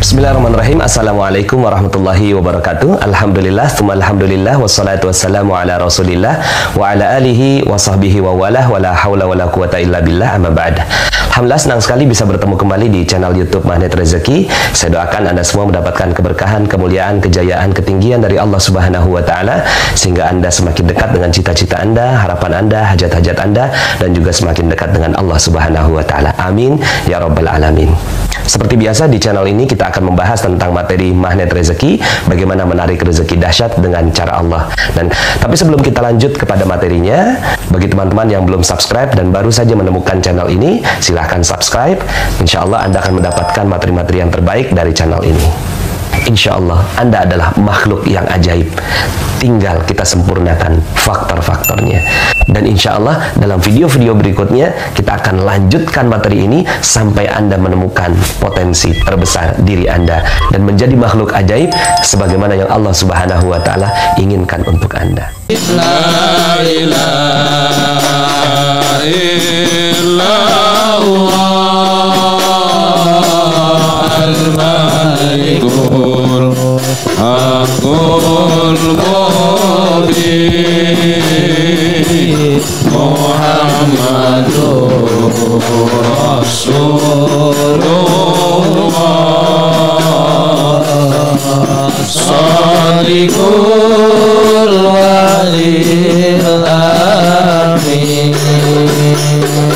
Bismillahirrahmanirrahim. Assalamualaikum warahmatullahi wabarakatuh. Alhamdulillah, tsumma alhamdulillah, wassalatu wassalamu ala rasulillah wa ala alihi wa sahbihi wa walah, wa la hawla wa la quwata illa billah, amma ba'd. Alhamdulillah, senang sekali bisa bertemu kembali di channel YouTube Magnet Rezeki. Saya doakan Anda semua mendapatkan keberkahan, kemuliaan, kejayaan, ketinggian dari Allah Subhanahu wa taala, sehingga Anda semakin dekat dengan cita-cita Anda, harapan Anda, hajat-hajat Anda, dan juga semakin dekat dengan Allah Subhanahu wa taala. Amin ya rabbal alamin. Seperti biasa di channel ini kita akan membahas tentang materi magnet rezeki, bagaimana menarik rezeki dahsyat dengan cara Allah. Tapi sebelum kita lanjut kepada materinya, bagi teman-teman yang belum subscribe dan baru saja menemukan channel ini, silahkan subscribe. Insya Allah Anda akan mendapatkan materi-materi yang terbaik dari channel ini. Insya Allah Anda adalah makhluk yang ajaib, tinggal kita sempurnakan faktor-faktornya. Dan insya Allah dalam video-video berikutnya kita akan lanjutkan materi ini sampai Anda menemukan potensi terbesar diri Anda dan menjadi makhluk ajaib sebagaimana yang Allah Subhanahu wa taala inginkan untuk Anda. La ilaha illallah al-malikul haqqul mubin Muhammadur Rasulullah Shadiqul walil amin.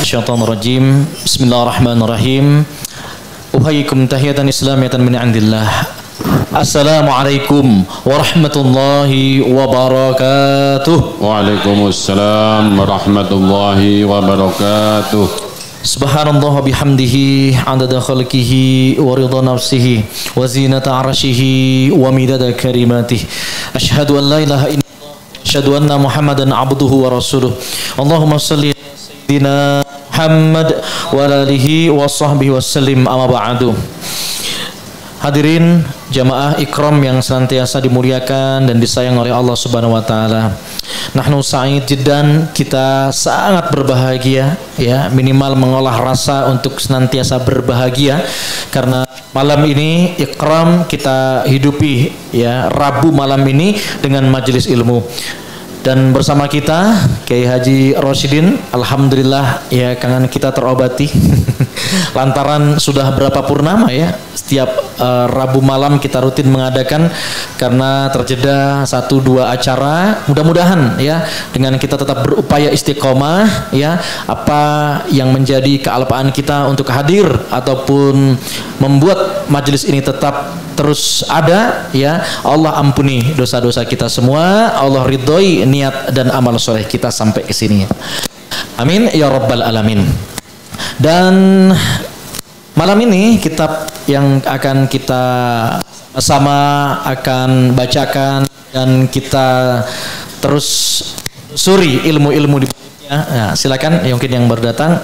Syaitanir rajim. Bismillahirrahmanirrahim. Uhayyikum tahiyatan islamiyatan min indillah. Assalamualaikum warahmatullahi wabarakatuh. Waalaikumsalam warahmatullahi wabarakatuh. Subhanallah bihamdihi adada khalqihi wa ridha nafsihi wa zinata arshihi wa midada kalimatih. Asyhadu an la ilaha illallah wa asyhadu anna Muhammadan abduhu wa rasuluh. Allahumma shalli ala sayyidina Muhammad wa alihi wa sahbihi wasallim, amma ba'du. Hadirin jamaah ikram yang senantiasa dimuliakan dan disayang oleh Allah Subhanahu wa taala. Nahnu sa'id jiddan, kita sangat berbahagia ya, minimal mengolah rasa untuk senantiasa berbahagia karena malam ini ikram kita hidupi ya, Rabu malam ini dengan majelis ilmu. Dan bersama kita Kiai Haji Rosyidin, alhamdulillah ya, kangen kita terobati. Lantaran sudah berapa purnama ya, setiap Rabu malam kita rutin mengadakan karena terjeda 1-2 acara. Mudah-mudahan ya dengan kita tetap berupaya istiqomah ya, apa yang menjadi kealpaan kita untuk hadir ataupun membuat majelis ini tetap terus ada ya, Allah ampuni dosa-dosa kita semua, Allah ridhoi niat dan amal soleh kita sampai ke sini. Amin ya rabbal alamin. Dan malam ini kitab yang akan kita sama akan bacakan dan kita terus suri ilmu-ilmu di ya. Nah, silakan mungkin yang berdatang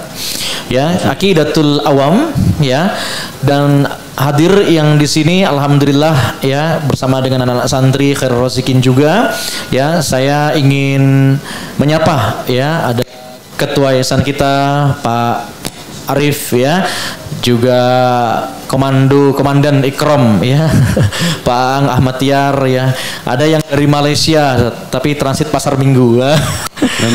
ya, Aqidatul Awam ya, dan hadir yang di sini alhamdulillah ya, bersama dengan anak-anak santri Khairul Razikin juga ya. Saya ingin menyapa ya, ada ketua yayasan kita Pak Arif ya, juga komandan Ikram ya, Pak Ang Ahmad Tiar ya. Ada yang dari Malaysia tapi transit pasar Minggu ya.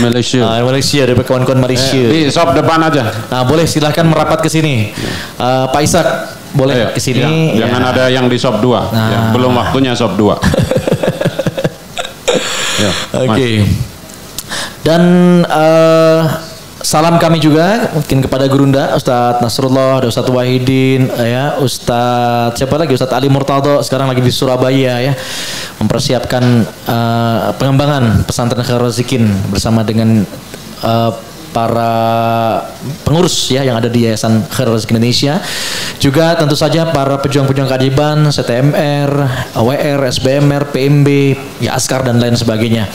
Malaysia. Malaysia, dari kawan-kawan Malaysia. Di shop depan aja. Nah, boleh silahkan merapat ke sini. Pak Ishak boleh ke sini. Ya, jangan ada yang di shop 2. Nah. Ya, belum waktunya shop 2. Ya, Oke. Dan salam kami juga mungkin kepada Gurunda Ustadz Nasrullah, ada Ustadz Wahidin ya, Ustadz siapa lagi, Ustadz Ali Murtado sekarang lagi di Surabaya ya, mempersiapkan pengembangan pesantren Khairul Razikin bersama dengan para pengurus ya yang ada di Yayasan Khairul Razikin Indonesia. Juga tentu saja para pejuang-pejuang keajaiban, CTMR, AWR, SBMR, PMB, ya Askar dan lain sebagainya.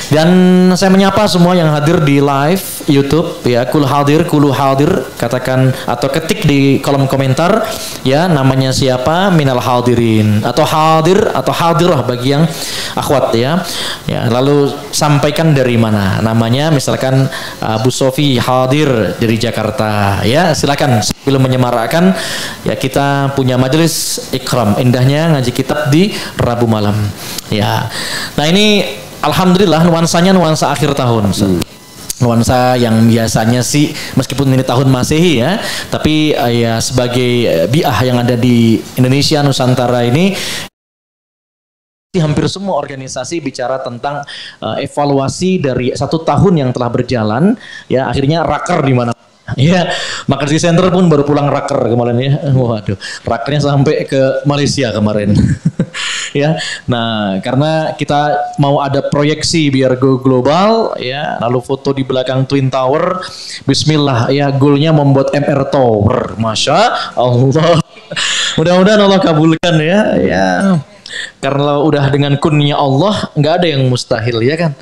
Dan saya menyapa semua yang hadir di live YouTube ya, kulu hadir, katakan atau ketik di kolom komentar ya namanya siapa, minal hadirin atau hadir atau hadirah bagi yang akhwat ya. Ya, lalu sampaikan dari mana namanya, misalkan Bu Sofi hadir dari Jakarta. Ya, silakan sebelum menyemarakkan ya kita punya majelis ikram. Indahnya ngaji kitab di Rabu malam. Ya. Nah, ini alhamdulillah nuansanya nuansa akhir tahun. Nuansa yang biasanya sih meskipun ini tahun Masehi ya, tapi ya sebagai biah yang ada di Indonesia Nusantara ini hampir semua organisasi bicara tentang evaluasi dari 1 tahun yang telah berjalan ya, akhirnya raker di mana ya, Makrisi Center pun baru pulang raker kemarin ya. Waduh, rakernya sampai ke Malaysia kemarin. Ya. Nah, karena kita mau ada proyeksi biar go global ya, lalu foto di belakang Twin Tower. Bismillah ya, goalnya membuat MR Tower. Masya Allah. Mudah-mudahan Allah kabulkan ya. Ya. Karena udah dengan kunnya Allah, nggak ada yang mustahil ya kan?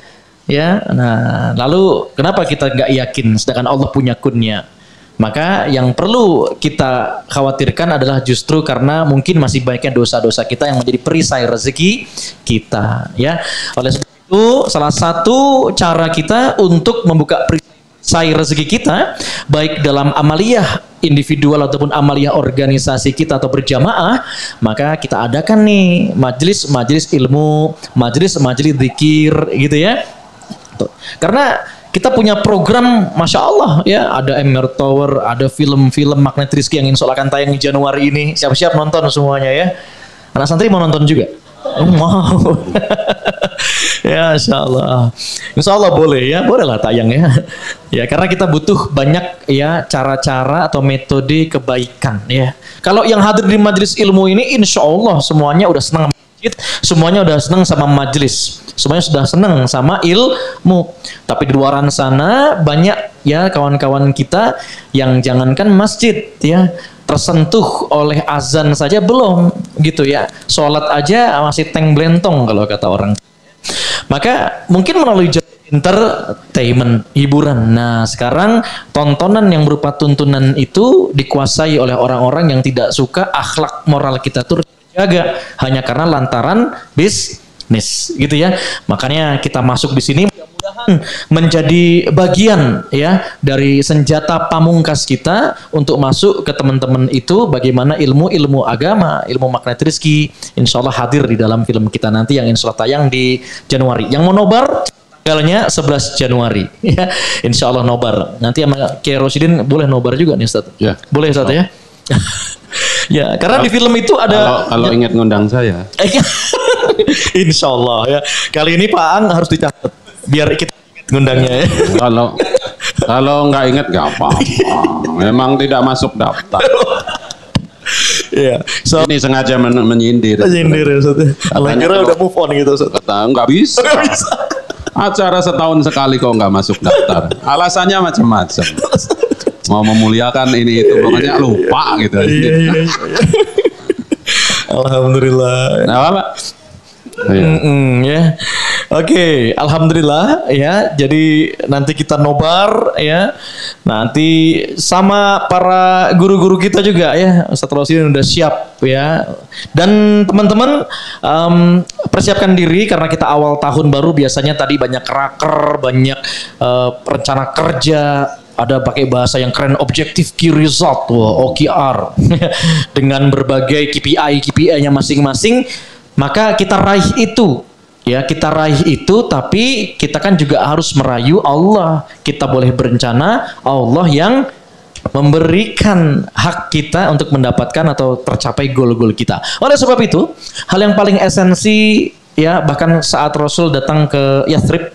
Ya, nah lalu kenapa kita nggak yakin sedangkan Allah punya kunnya? Maka yang perlu kita khawatirkan adalah justru karena mungkin masih banyaknya dosa-dosa kita yang menjadi perisai rezeki kita. Ya, oleh sebab itu salah satu cara kita untuk membuka perisai rezeki kita, baik dalam amaliyah individual ataupun amaliyah organisasi kita atau berjamaah, maka kita adakan nih majelis ilmu, majelis zikir gitu ya. Karena kita punya program Masya Allah ya, ada MR Tower, ada film-film Magnet Rizki yang insya Allah akan tayang di Januari ini. Siap-siap nonton semuanya ya. Anak santri mau nonton juga? Mau. Ya Insya Allah boleh ya, bolehlah tayang ya. Ya karena kita butuh banyak ya cara-cara atau metode kebaikan ya. Kalau yang hadir di majelis ilmu ini Insya Allah semuanya udah senang masjid, semuanya udah senang sama majelis, semuanya sudah senang sama ilmu. Tapi di luaran sana banyak ya kawan-kawan kita yang jangankan masjid ya, tersentuh oleh azan saja belum gitu ya, sholat aja masih teng blentong kalau kata orang. Maka mungkin melalui entertainment, hiburan. Nah sekarang tontonan yang berupa tuntunan itu dikuasai oleh orang-orang yang tidak suka akhlak moral kita tuh terjaga hanya karena lantaran bisnis gitu ya. Makanya kita masuk di sini mudah-mudahan menjadi bagian ya dari senjata pamungkas kita untuk masuk ke teman-teman itu bagaimana ilmu agama, ilmu Magnet Rizki insya Allah hadir di dalam film kita nanti yang insya Allah tayang di Januari. Yang mau nobar tanggalnya 11 Januari ya, insya Allah nobar. Nanti sama Kiai Rosidin boleh nobar juga nih Ustaz. Ya. Boleh Ustaz ya. Ya karena di film itu ada kalau ingat ngundang saya. Insya Allah ya. Kali ini Pak Ang harus dicatat biar kita ingat ngundangnya ya. Kalau nggak ingat nggak apa-apa. Memang tidak masuk daftar. Iya. So, ini sengaja menyindir. Menyindir ya Ustaz. Allah kira udah move on gitu Ustaz. Kata nggak bisa. Acara setahun sekali kok nggak masuk daftar. Alasannya macam-macam. Mau memuliakan ini itu pokoknya lupa gitu. Iya. Alhamdulillah. Nah, Pak. Ya. Oke, alhamdulillah ya. Jadi nanti kita nobar ya. Nanti sama para guru-guru kita juga ya. Ustaz Rosidin udah siap ya. Dan teman-teman persiapkan diri karena kita awal tahun baru biasanya tadi banyak raker, banyak rencana kerja. Ada pakai bahasa yang keren, objective key result, OKR, dengan berbagai KPI-nya masing-masing. Maka kita raih itu, ya kita raih itu. Tapi kita kan juga harus merayu Allah. Kita boleh berencana, Allah yang memberikan hak kita untuk mendapatkan atau tercapai goal-goal kita. Oleh sebab itu, hal yang paling esensi, ya bahkan saat Rasul datang ke Yathrib,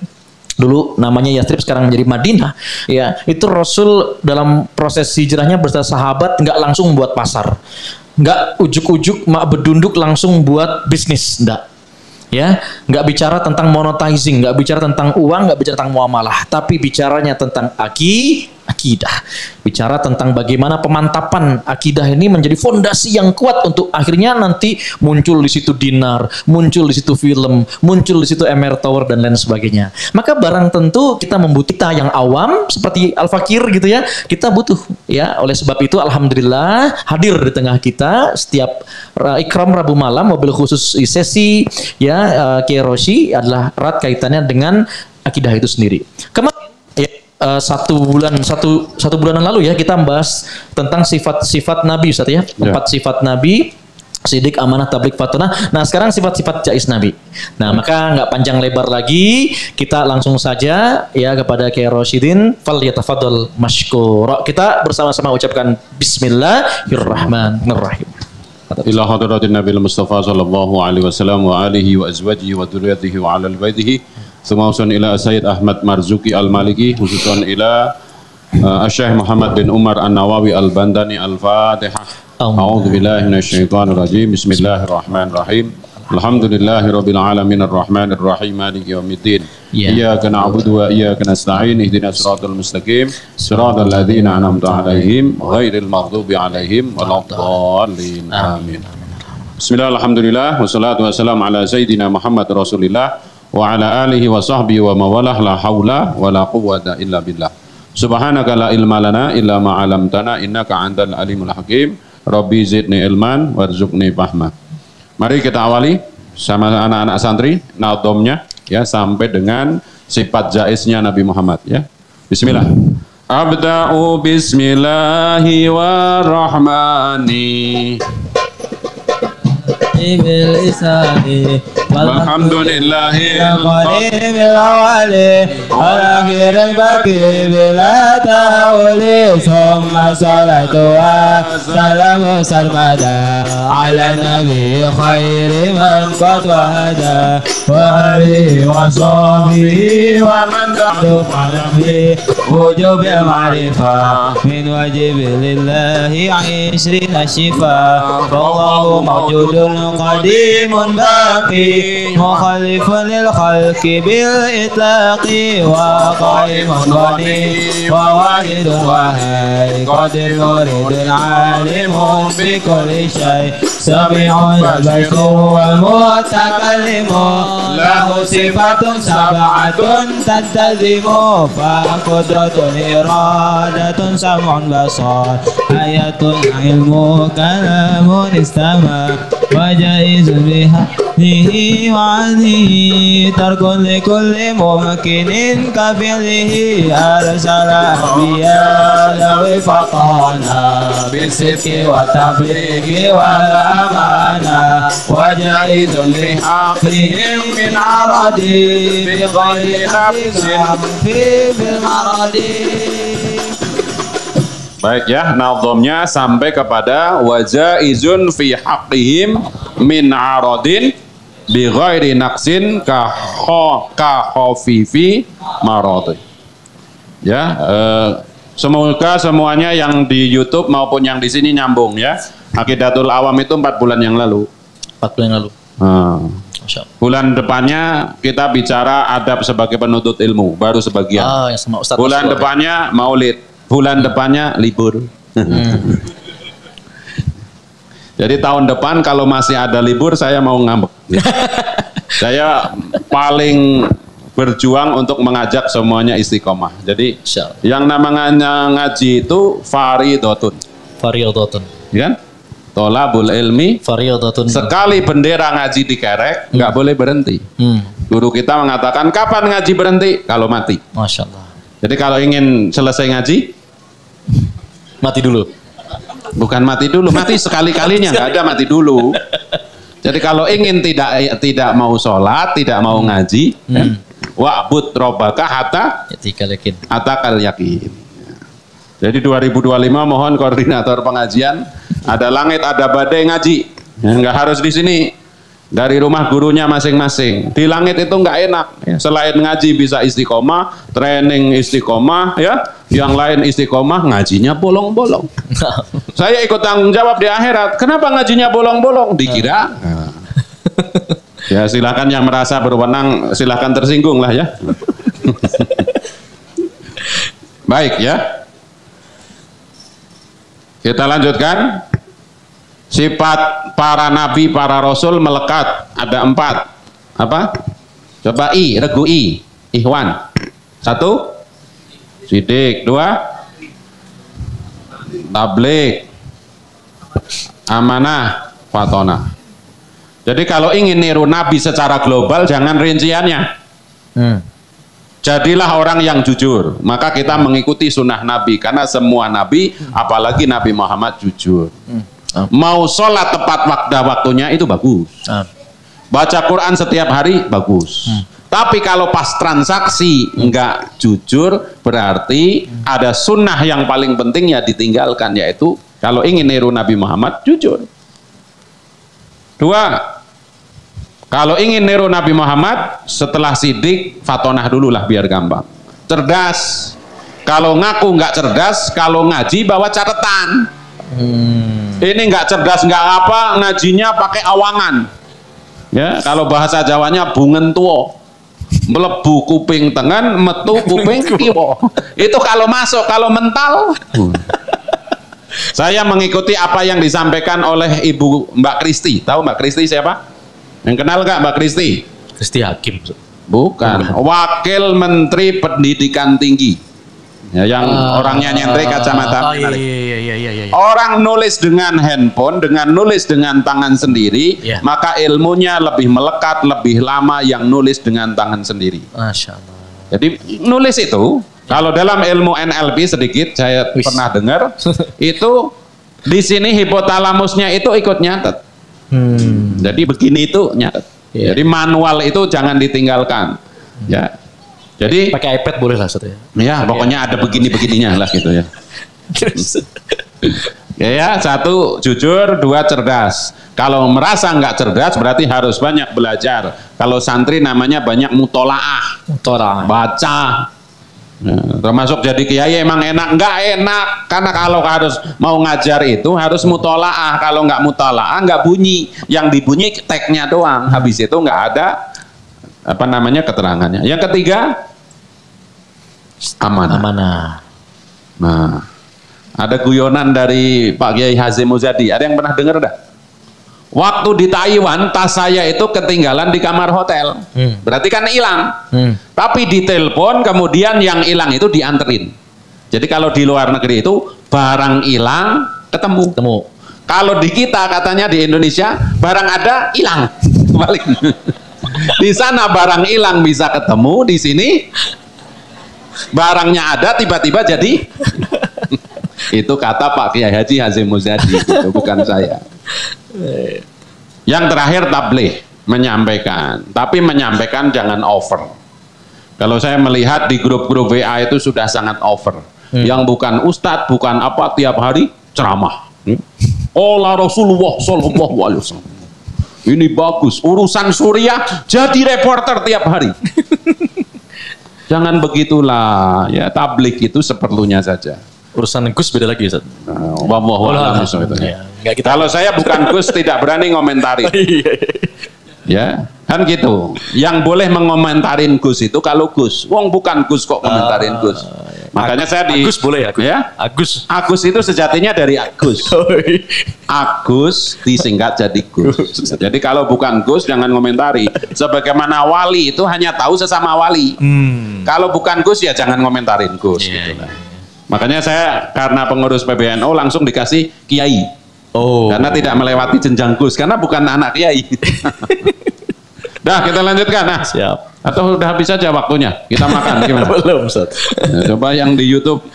dulu namanya Yathrib sekarang menjadi Madinah ya, itu Rasul dalam proses hijrahnya bersama sahabat nggak langsung buat pasar, nggak ujuk-ujuk mak bedunduk langsung buat bisnis, nggak ya, nggak bicara tentang monetizing, nggak bicara tentang uang, nggak bicara tentang muamalah, tapi bicaranya tentang akidah, bicara tentang bagaimana pemantapan akidah ini menjadi fondasi yang kuat untuk akhirnya nanti muncul di situ dinar, muncul di situ film, muncul di situ MR Tower dan lain sebagainya. Maka barang tentu kita membutuhkan yang awam seperti Al-Fakir gitu ya, kita butuh ya. Oleh sebab itu alhamdulillah hadir di tengah kita setiap ikram Rabu malam, mobil khusus sesi ya Kiai Roshi adalah erat kaitannya dengan akidah itu sendiri. Kemarin ya, satu bulanan lalu ya kita membahas tentang sifat-sifat Nabi Ustaz ya. 4 sifat Nabi, sidik, amanah, tabligh, fatonah. Nah sekarang sifat-sifat jais Nabi. Nah maka nggak panjang lebar lagi, kita langsung saja ya kepada Kiai Rosyidin. Fal yatafadhal mashkura. Kita bersama-sama ucapkan Bismillahirrahmanirrahim. Ila hadratin Nabi Mustafa sallallahu alaihi wasallam wa alihi wa azwajihi wa dzurriyyatihi wa ala baitihi. Semausan ila Sayyid Ahmad Marzuki Al-Maliki, khususan ila Syekh Muhammad bin Umar An-Nawawi Al-Bandani. Al-Fatihah. A'udzu billahi minasyaitonir rajim. Bismillahirrahmanirrahim. Alhamdulillahirabbil alamin arrahmanir rahim maliki yaumiddin. Iyyaka na'budu wa iyyaka nasta'in. Ihdinas siratal mustaqim. Siratal ladzina an'amta 'alaihim ghairil maghdubi 'alaihim waladdallin. Amin. Bismillah, alhamdulillah, wassalatu wassalamu ala sayyidina Muhammad Rasulillah wa ala alihi wa sahbihi wa mawalah, la haula wa la quwwata illa billah. Subhanaka la ilma lana illa ma 'allamtana innaka antal alimul hakim. Rabbi zidni ilman warzuqni fahma. Mari kita awali sama anak-anak santri nadhomnya ya sampai dengan sifat jaisnya Nabi Muhammad ya. Bismillah. Abda'u bismillahi warrahmani بالإساء والحمد لله القديم الأول والأخير الباقي بلا تأول ثم صلاة وسلام سرمدا على النبي خير من قد وهدى وآله وصحبه ومن بعد فنفي وجوب المعرفة من واجب لله 20 شفاء فالله موجود قديم باقي مخالف للخلق بالإطلاق وقائم غني وواحد واحد قادر مريد عالم بكل شيء سميع البصير والمتكلم له صفات 7 تلتزم فقدرة إرادة سمع بصر آية علم كلام استمع وجائز بهذه وعنه ترك لكل ممكن كفعله أرسل أنبياء ذوي فطانا بالصدق والتبليغ والأمانة وجائز لحقهم من عرض بغير نفس في المرض. Baik ya, nadhomnya sampai kepada wajaizun fi haqqihim min aradin bi ghairi naqsin ka khafifi marad. Ya, semoga semuanya yang di YouTube maupun yang di sini nyambung ya. Aqidatul Awam itu 4 bulan yang lalu. 4 bulan yang lalu. Bulan depannya kita bicara adab sebagai penuntut ilmu, baru sebagian. Ya sama Ustaz bulan depannya maulid. Bulan depannya libur. Jadi tahun depan kalau masih ada libur saya mau ngambek. Saya paling berjuang untuk mengajak semuanya istiqomah. Jadi yang namanya ngaji itu fardhotun. Fardhotun. Kan? Tolabul ilmi fardhotun. Sekali bendera ngaji dikerek nggak boleh berhenti. Guru kita mengatakan kapan ngaji berhenti? Kalau mati. Masya Allah. Jadi kalau ingin selesai ngaji, mati dulu. Bukan mati dulu, mati sekali-kalinya, nggak ada mati dulu. Jadi kalau ingin tidak mau sholat, tidak mau ngaji, wa'bud robbaka hatta kal yakin. Jadi 2025 mohon koordinator pengajian, ada langit, ada badai ngaji, nggak harus di sini. Dari rumah gurunya masing-masing. Di langit itu nggak enak. Selain ngaji bisa istiqomah, training istiqomah, ya. Yang lain istiqomah, ngajinya bolong-bolong. Saya ikut tanggung jawab di akhirat. Kenapa ngajinya bolong-bolong? Dikira. Ya silakan yang merasa berwenang, silakan tersinggung lah ya. Baik ya. Kita lanjutkan. Sifat para nabi, para rasul melekat ada 4. Apa? Coba regu Ikhwan. 1 sidik, 2 tabligh, amanah, fatonah. Jadi kalau ingin niru nabi secara global jangan rinciannya. Jadilah orang yang jujur. Maka kita mengikuti sunnah Nabi. Karena semua Nabi, apalagi Nabi Muhammad jujur. Mau sholat tepat waktunya itu bagus. Baca Quran setiap hari bagus. Tapi kalau pas transaksi enggak jujur, berarti ada sunnah yang paling penting ya ditinggalkan, yaitu kalau ingin niru Nabi Muhammad, jujur. 2, kalau ingin niru Nabi Muhammad, setelah sidik, fatonah dulu lah biar gampang. Cerdas. Kalau ngaku nggak cerdas, kalau ngaji bawa catatan. Ini nggak cerdas nggak apa, ngajinya pakai awangan. Ya, kalau bahasa Jawanya bungen tuo. Melebu kuping tengen, metu kuping kiwo. Itu kalau masuk, kalau mental. Saya mengikuti apa yang disampaikan oleh Ibu Mbak Kristi. Tahu Mbak Kristi siapa? Yang kenal gak Mbak Kristi? Kristi Hakim. Bukan. Wakil Menteri Pendidikan Tinggi. Ya, yang orangnya nyentrik kacamata. Iya. Orang nulis dengan handphone, dengan nulis dengan tangan sendiri, maka ilmunya lebih melekat, lebih lama yang nulis dengan tangan sendiri. Masya Allah. Jadi nulis itu, kalau dalam ilmu NLP sedikit saya pernah dengar, itu di sini hipotalamusnya itu ikut nyatet. Jadi begini itu nyatet. Jadi manual itu jangan ditinggalkan. Ya. Jadi pakai iPad boleh lah Ustaz ya. Ya, pokoknya ada begini-begininya lah gitu ya. Ya, 1 jujur, 2 cerdas. Kalau merasa nggak cerdas berarti harus banyak belajar. Kalau santri namanya banyak mutolaah. Baca. Ya, termasuk jadi kiai emang enak, nggak enak, karena kalau harus mau ngajar itu harus mutolaah. Kalau nggak mutolaah nggak bunyi, yang dibunyi tagnya doang, habis itu nggak ada apa namanya keterangannya. Yang ketiga, amanah. Nah, ada guyonan dari Pak Kiai Hazim Muzadi, ada yang pernah dengar dah? Waktu di Taiwan, tas saya itu ketinggalan di kamar hotel. Berarti kan hilang. Tapi ditelepon, kemudian yang hilang itu dianterin. Jadi kalau di luar negeri itu, barang hilang, ketemu. Kalau di kita, katanya di Indonesia, barang ada, hilang. Balik. Di sana barang hilang bisa ketemu, di sini barangnya ada, tiba-tiba jadi. Itu kata Pak Kiai Haji Hazim Muzadi, gitu, bukan saya. Yang terakhir tabligh, menyampaikan, tapi menyampaikan jangan over. Kalau saya melihat di grup-grup WA itu sudah sangat over. Yang bukan ustadz, bukan apa, tiap hari ceramah. Allah Rasulullah Sallallahu Alaihi Wasallam. Ini bagus, urusan Suriah jadi reporter tiap hari. Jangan begitulah, ya tabligh itu seperlunya saja. Urusan Gus beda lagi Ustaz. Kalau saya bukan Gus tidak berani ngomentari. Ya, kan gitu. Yang boleh menkomentarin Gus itu kalau Gus. Wong bukan Gus kok komentarin Gus. Makanya saya di Agus boleh ya? Agus itu sejatinya dari Agus. Agus disingkat jadi Gus. Jadi kalau bukan Gus jangan komentari. Sebagaimana wali itu hanya tahu sesama wali. Kalau bukan Gus ya jangan komentarin Gus. Gitu lah. Makanya saya karena pengurus PBNU langsung dikasih kiai. Karena tidak melewati jenjang Gus, karena bukan anak kiai. Dah, kita lanjutkan. Nah, siap. Atau udah habis saja waktunya? Kita makan gimana? Belum, Ustaz. Nah, coba yang di YouTube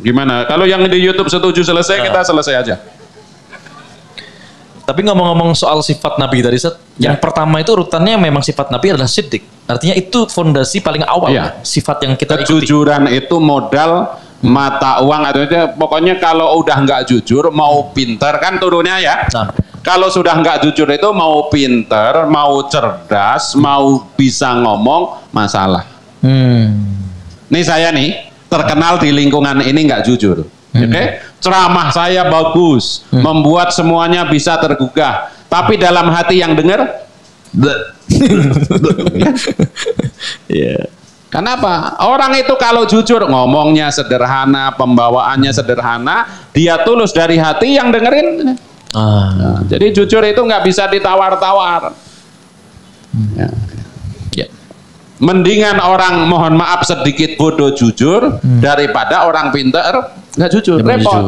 gimana? Kalau yang di YouTube setuju selesai, kita selesai aja. Tapi ngomong-ngomong soal sifat Nabi tadi, Ustaz, yang pertama itu urutannya memang sifat Nabi adalah siddiq. Artinya itu fondasi paling awal, sifat yang kita ikuti. Kejujuran itu modal mata uang, atau pokoknya kalau udah nggak jujur, mau pinter kan turunnya ya. Kalau sudah nggak jujur itu mau pinter, mau cerdas, mau bisa ngomong, masalah. Nih saya nih terkenal di lingkungan ini nggak jujur. Oke? Ceramah saya bagus, membuat semuanya bisa tergugah. Tapi dalam hati yang dengar, Kenapa? Orang itu kalau jujur ngomongnya sederhana, pembawaannya sederhana, dia tulus dari hati, yang dengerin. Nah, jadi jujur itu nggak bisa ditawar-tawar. Mendingan orang mohon maaf sedikit bodoh jujur daripada orang pinter nggak jujur, repot.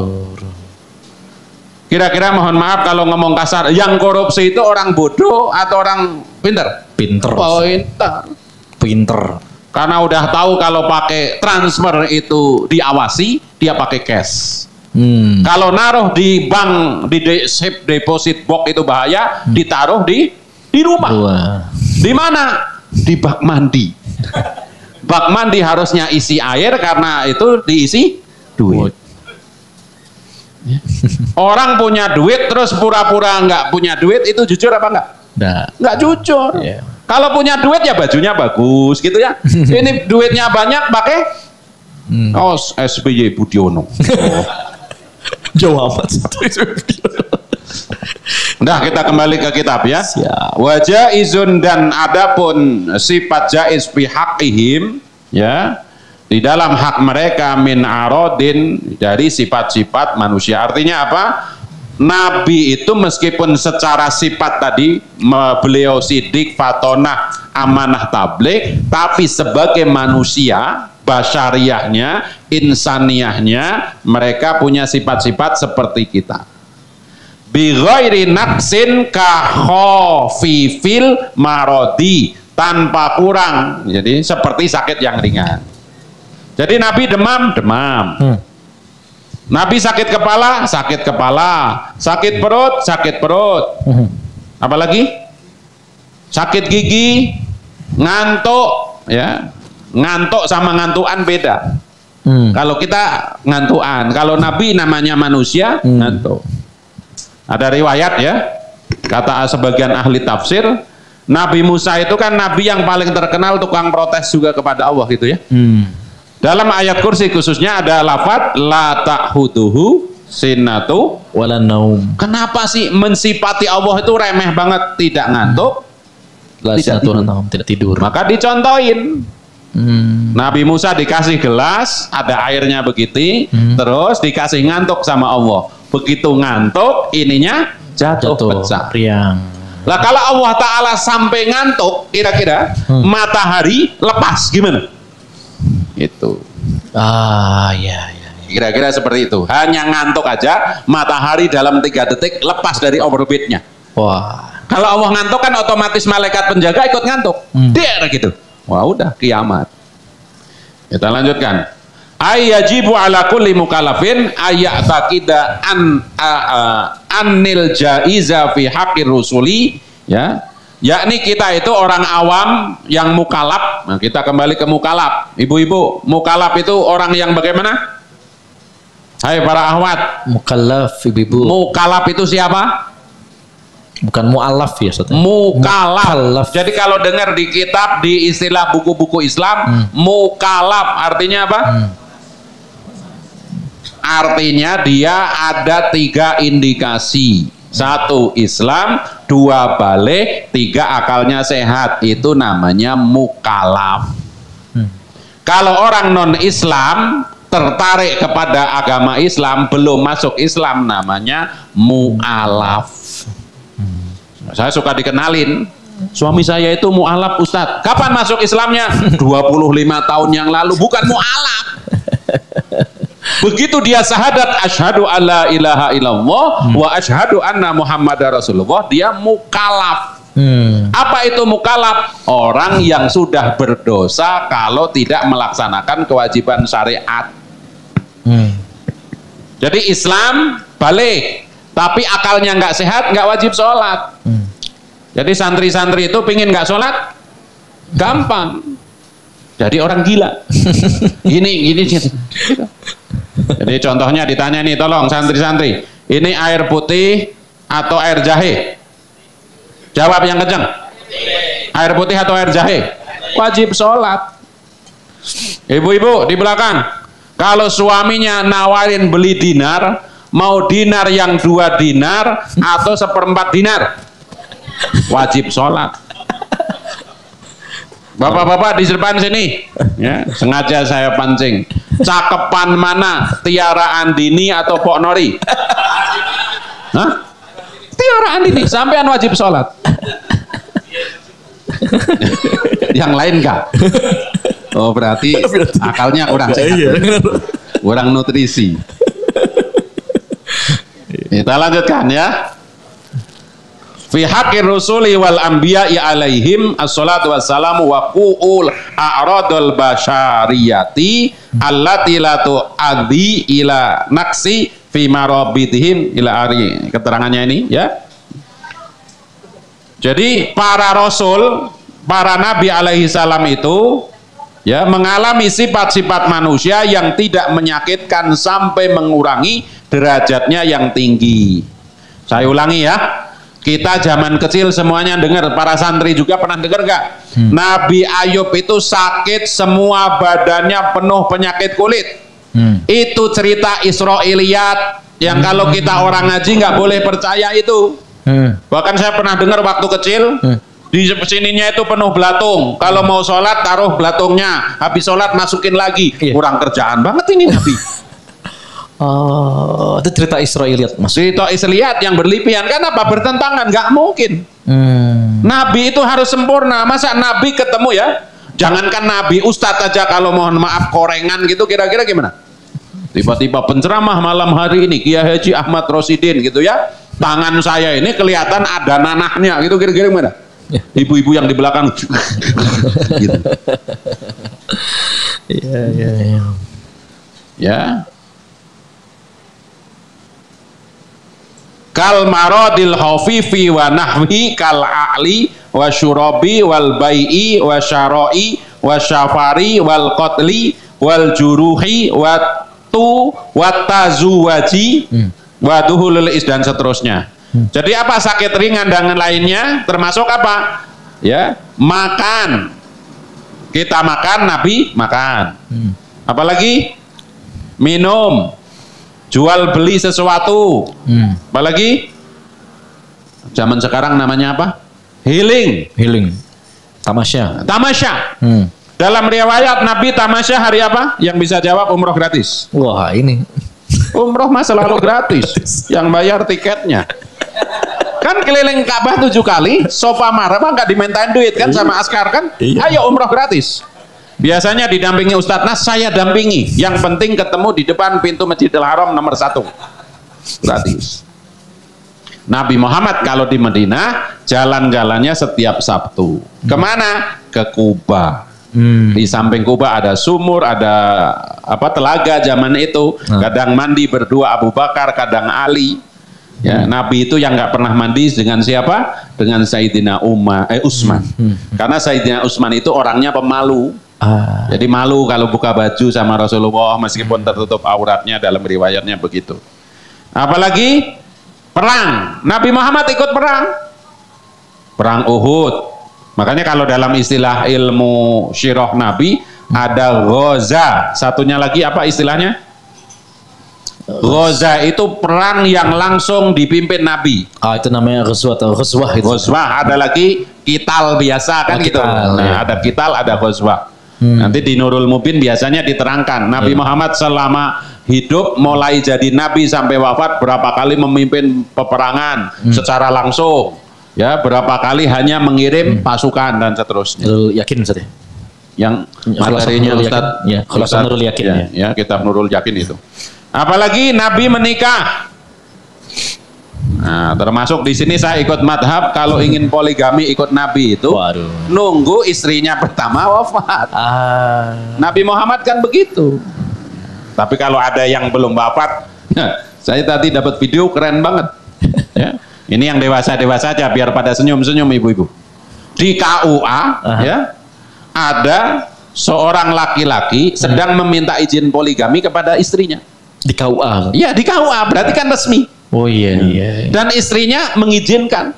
Kira-kira mohon maaf kalau ngomong kasar, yang korupsi itu orang bodoh atau orang pinter? Pinter. Pinter. Karena udah tahu kalau pakai transfer itu diawasi, dia pakai cash. Kalau naruh di bank, di safe deposit box itu bahaya, ditaruh di rumah. Di mana? Di bak mandi. Bak mandi harusnya isi air karena itu diisi duit. Orang punya duit terus pura-pura nggak punya duit, itu jujur apa enggak? Nggak jujur. Kalau punya duit ya bajunya bagus gitu ya. Ini duitnya banyak pakai kaos SBY Budiono. Jauh amat. Nah, kita kembali ke kitab ya. Wajah izun, dan adapun sifat jaiz fi haqqihim ya, di dalam hak mereka min arodin, dari sifat-sifat manusia. Artinya apa? Nabi itu meskipun secara sifat tadi beliau sidik, fatonah, amanah, tabligh, tapi sebagai manusia basyariahnya, insaniyahnya, mereka punya sifat-sifat seperti kita. Bi ghairi naqsin ka khafifil marodi, tanpa kurang. Jadi seperti sakit yang ringan. Jadi Nabi demam. Nabi sakit kepala, sakit perut, apalagi sakit gigi, ngantuk, ya, ngantuk sama ngantuan beda. Kalau kita ngantuan, kalau Nabi namanya manusia ngantuk. Ada riwayat ya, kata sebagian ahli tafsir, Nabi Musa itu kan nabi yang paling terkenal tukang protes juga kepada Allah gitu ya. Dalam ayat kursi khususnya ada lafaz la ta'khuduhu sinatu wala naum. Kenapa sih mensifati Allah itu remeh banget, tidak ngantuk, tidak tidur. Maka dicontohin. Nabi Musa dikasih gelas, ada airnya begitu, terus dikasih ngantuk sama Allah. Begitu ngantuk, ininya jatuh pecah. Riang. Lah kalau Allah Ta'ala sampai ngantuk, kira-kira matahari lepas gimana? Itu. Ya. Kira-kira seperti itu. Hanya ngantuk aja, matahari dalam 3 detik lepas dari orbitnya. Wah. Kalau Allah ngantuk kan otomatis malaikat penjaga ikut ngantuk. Der gitu. Wah, udah kiamat. Kita lanjutkan. Ayyajibu ala kulli mukallafin ayya'taqida annil jaiza fi haqqir rusuli, ya. Yakni kita itu orang awam yang mukalaf. Nah, kita kembali ke mukalaf. Ibu-ibu, mukalaf itu orang yang bagaimana? Hai para ahwat. Mukallaf, ibu-ibu. Mukalaf itu siapa? Bukan mu'alaf ya, Ustaz. Mukalaf. Jadi kalau dengar di kitab, di istilah buku-buku Islam, mukalaf artinya apa? Artinya dia ada 3 indikasi. 1 Islam, 2 balik, 3 akalnya sehat. Itu namanya mukalaf. Kalau orang non-Islam tertarik kepada agama Islam, belum masuk Islam, namanya mu'alaf. Saya suka dikenalin, suami saya itu mu'alaf Ustadz. Kapan masuk Islamnya? 25 tahun yang lalu. Bukan mu'alaf. Begitu dia syahadat asyhadu alla ilaha illallah wa asyhadu anna muhammadar rasulullah, dia mukalaf. Apa itu mukalaf? Orang yang sudah berdosa kalau tidak melaksanakan kewajiban syariat. Jadi Islam balik, tapi akalnya nggak sehat, nggak wajib sholat. Jadi santri-santri itu pingin nggak sholat, gampang. Jadi orang gila. Gini. Jadi contohnya ditanya nih, tolong santri-santri, ini air putih atau air jahe? Jawab yang kencang. Air putih atau air jahe? Wajib sholat. Ibu-ibu di belakang, kalau suaminya nawarin beli dinar, mau dinar yang 2 dinar atau 1/4 dinar, wajib sholat. Bapak-bapak di depan sini, ya, sengaja saya pancing. Cakepan mana, Tiara Andini atau Pok Nori? Hah? Tiara Andini, sampean wajib sholat. Yang lain enggak? Oh, berarti akalnya kurang sehat, kurang nutrisi. Kita lanjutkan ya. fi haqqir rusuli wal anbiya'i alaihim assalatu wassalamu wa qu'ul a'radul basyariyati allati la tu'adhi ila naqsi fi marabitihim ila ari. Keterangannya ini ya. Jadi para rasul, para nabi alaihi salam itu ya mengalami sifat-sifat manusia yang tidak menyakitkan sampai mengurangi derajatnya yang tinggi. Saya ulangi ya. Kita zaman kecil semuanya dengar, para santri juga pernah dengar gak? Nabi Ayub itu sakit, semua badannya penuh penyakit kulit. Itu cerita Israiliyat yang kalau kita orang ngaji nggak boleh percaya itu. Bahkan saya pernah dengar waktu kecil, di sininya itu penuh belatung. Kalau mau sholat taruh belatungnya, habis sholat masukin lagi. Kurang kerjaan banget ini Nabi. Oh, itu cerita Israiliyat mas. Cerita Israiliyat yang berlebihan, kan apa? Bertentangan, nggak mungkin. Nabi itu harus sempurna. Masa Nabi ketemu ya? Jangankan Nabi, Ustadz aja kalau mohon maaf korengan gitu, kira-kira gimana? Tiba-tiba penceramah malam hari ini Kiai Haji Ahmad Rosidin gitu ya. Tangan saya ini kelihatan ada nanahnya gitu, kira-kira gimana? Ibu-ibu yang di belakang gitu. Iya. Ya. Kal maradil khafifi wa nahwi kal a'li wa syurabi wal bai'i wa syara'i wa syafari wal qatli wal juruhi wa tu wa tazuwaji wa duhulul is dan seterusnya. Jadi apa sakit ringan dan lainnya termasuk apa? Ya, makan. Kita makan, Nabi makan. Apalagi minum. Jual beli sesuatu, apalagi zaman sekarang namanya apa? Healing, tamasya. Dalam riwayat Nabi tamasya hari apa? Yang bisa jawab umroh gratis. Wah ini umroh mah selalu gratis, yang bayar tiketnya. Kan keliling Ka'bah 7 kali, sofa marah nggak dimintain duit kan sama askar kan? Ayo umroh gratis. Biasanya didampingi Ustadz Nas, saya dampingi. Yang penting ketemu di depan pintu Masjidil Haram nomor 1. Gratis. Nabi Muhammad kalau di Madinah, jalan-jalannya setiap Sabtu. Kemana? Ke Kuba. Di samping Kuba ada sumur, ada apa telaga zaman itu. Kadang mandi berdua Abu Bakar, kadang Ali. Ya, Nabi itu yang nggak pernah mandi dengan siapa? Dengan Sayyidina Utsman. Karena Sayyidina Utsman itu orangnya pemalu. Jadi malu kalau buka baju sama Rasulullah meskipun tertutup auratnya, dalam riwayatnya begitu. Apalagi perang. Nabi Muhammad ikut perang Uhud. Makanya kalau dalam istilah ilmu syirah Nabi ada ghaza, satunya lagi apa istilahnya? Ghaza itu perang yang langsung dipimpin Nabi. Itu namanya ghazwah atau ghazwah itu. Ghazwah, ada lagi kital biasa kan gitu. Nah, ada kital, ada ghazwah. Nanti di Nurul Mubin biasanya diterangkan Nabi Muhammad selama hidup mulai jadi Nabi sampai wafat berapa kali memimpin peperangan secara langsung, ya berapa kali hanya mengirim pasukan dan seterusnya. Yakin Ustaz? Yang materinya Ustaz, ya, Khulasan Nurul Yakin ya, kitab Nurul Yakin itu. Apalagi Nabi menikah. Nah, termasuk di sini saya ikut madhab kalau ingin poligami ikut Nabi itu nunggu istrinya pertama wafat. Nabi Muhammad kan begitu. Tapi kalau ada yang belum wafat, saya tadi dapat video keren banget. Ya. Ini yang dewasa-dewasa aja biar pada senyum-senyum ibu-ibu. Di KUA ya ada seorang laki-laki sedang meminta izin poligami kepada istrinya. Di KUA? Iya di KUA, berarti kan resmi. Oh iya. Dan istrinya mengizinkan.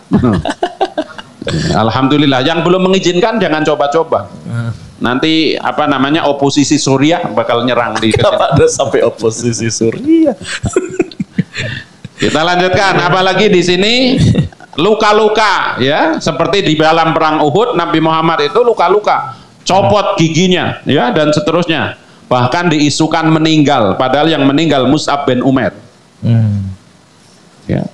Alhamdulillah. Yang belum mengizinkan jangan coba-coba. Nanti apa namanya oposisi Suriah bakal nyerang di. Kenapa ada sampai oposisi Suriah? Kita lanjutkan. Apalagi di sini luka-luka ya, seperti di dalam perang Uhud Nabi Muhammad itu luka-luka, copot giginya ya dan seterusnya. Bahkan diisukan meninggal, padahal yang meninggal Mus'ab bin Umair. Ya.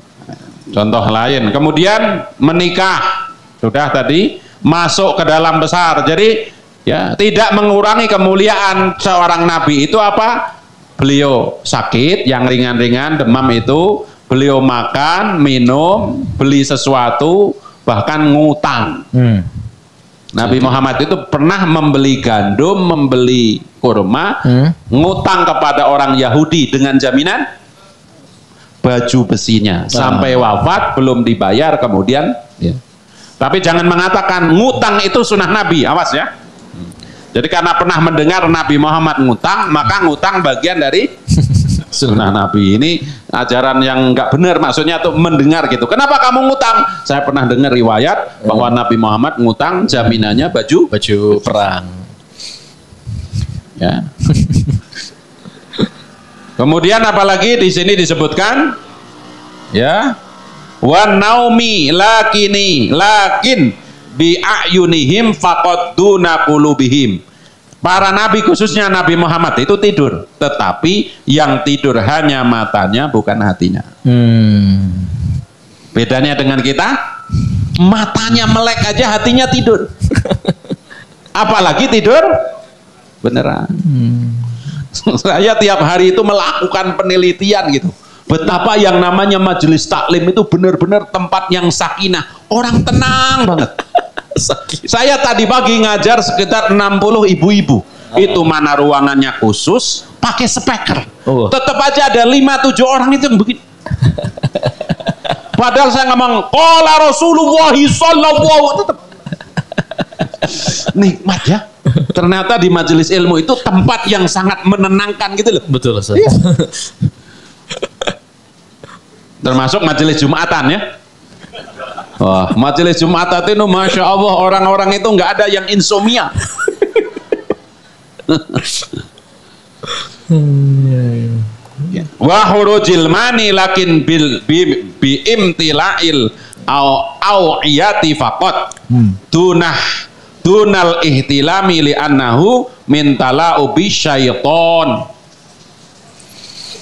Contoh lain, kemudian menikah sudah tadi, masuk ke dalam besar. Jadi ya tidak mengurangi kemuliaan seorang nabi itu apa? Beliau sakit yang ringan-ringan demam itu beliau makan, minum, beli sesuatu, bahkan ngutang. Nabi Muhammad itu pernah membeli gandum, membeli kurma, ngutang kepada orang Yahudi dengan jaminan baju besinya. Sampai wafat belum dibayar, kemudian tapi jangan mengatakan ngutang itu sunnah Nabi, awas ya. Jadi karena pernah mendengar Nabi Muhammad ngutang, maka ngutang bagian dari sunnah Nabi. Ini ajaran yang nggak benar, maksudnya tuh mendengar gitu. Kenapa kamu ngutang? Saya pernah dengar riwayat bahwa Nabi Muhammad ngutang jaminannya baju perang. Ya. Kemudian apalagi di sini disebutkan, ya, wa naumi lakin bi ayunihim faqad duna qulubihim. Para nabi khususnya Nabi Muhammad itu tidur, tetapi yang tidur hanya matanya bukan hatinya. Bedanya dengan kita, matanya melek aja hatinya tidur. Apalagi tidur beneran. Saya tiap hari itu melakukan penelitian gitu. Betapa yang namanya majelis taklim itu benar-benar tempat yang sakinah. Orang tenang banget. Saya tadi pagi ngajar sekitar 60 ibu-ibu. Itu mana ruangannya khusus, pakai speaker. Tetap aja ada 5-7 orang itu yang begini. Padahal saya ngomong, qala Rasulullah sallallahu tetap. Nikmat ya. Ternyata di majelis ilmu itu tempat yang sangat menenangkan gitu loh. Betul, Ustaz. Iya. Termasuk majelis Jumatan ya. Wah, majelis Jumatan itu Masya Allah, orang-orang itu nggak ada yang insomnia. Wa hurujil mani lakin bi imtila'il au iyati faqat dunal ihtilami li annahu min tala'ubi syaiton.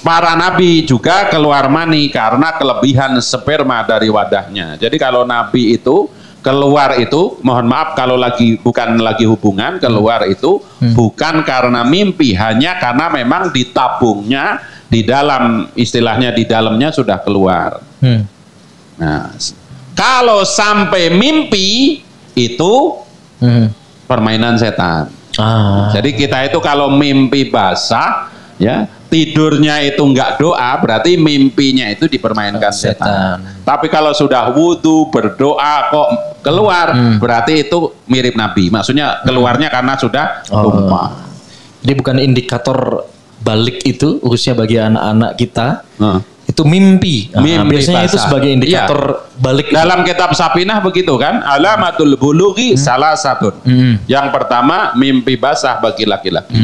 Para nabi juga keluar mani karena kelebihan sperma dari wadahnya. Jadi kalau nabi itu keluar itu, mohon maaf kalau bukan lagi hubungan, keluar itu bukan karena mimpi, hanya karena memang ditabungnya di dalam, istilahnya di dalamnya sudah keluar. Nah, kalau sampai mimpi itu permainan setan. Jadi kita itu kalau mimpi basah, ya tidurnya itu enggak doa, berarti mimpinya itu dipermainkan setan. Tapi kalau sudah wudu, berdoa kok keluar, berarti itu mirip Nabi. Maksudnya keluarnya karena sudah tumpah. Jadi bukan indikator balik itu khususnya bagi anak-anak kita. Itu mimpi. Biasanya itu sebagai indikator balik. Dalam kitab Sapinah begitu kan? Alamatul bulughi salah satu. Yang pertama mimpi basah bagi laki-laki.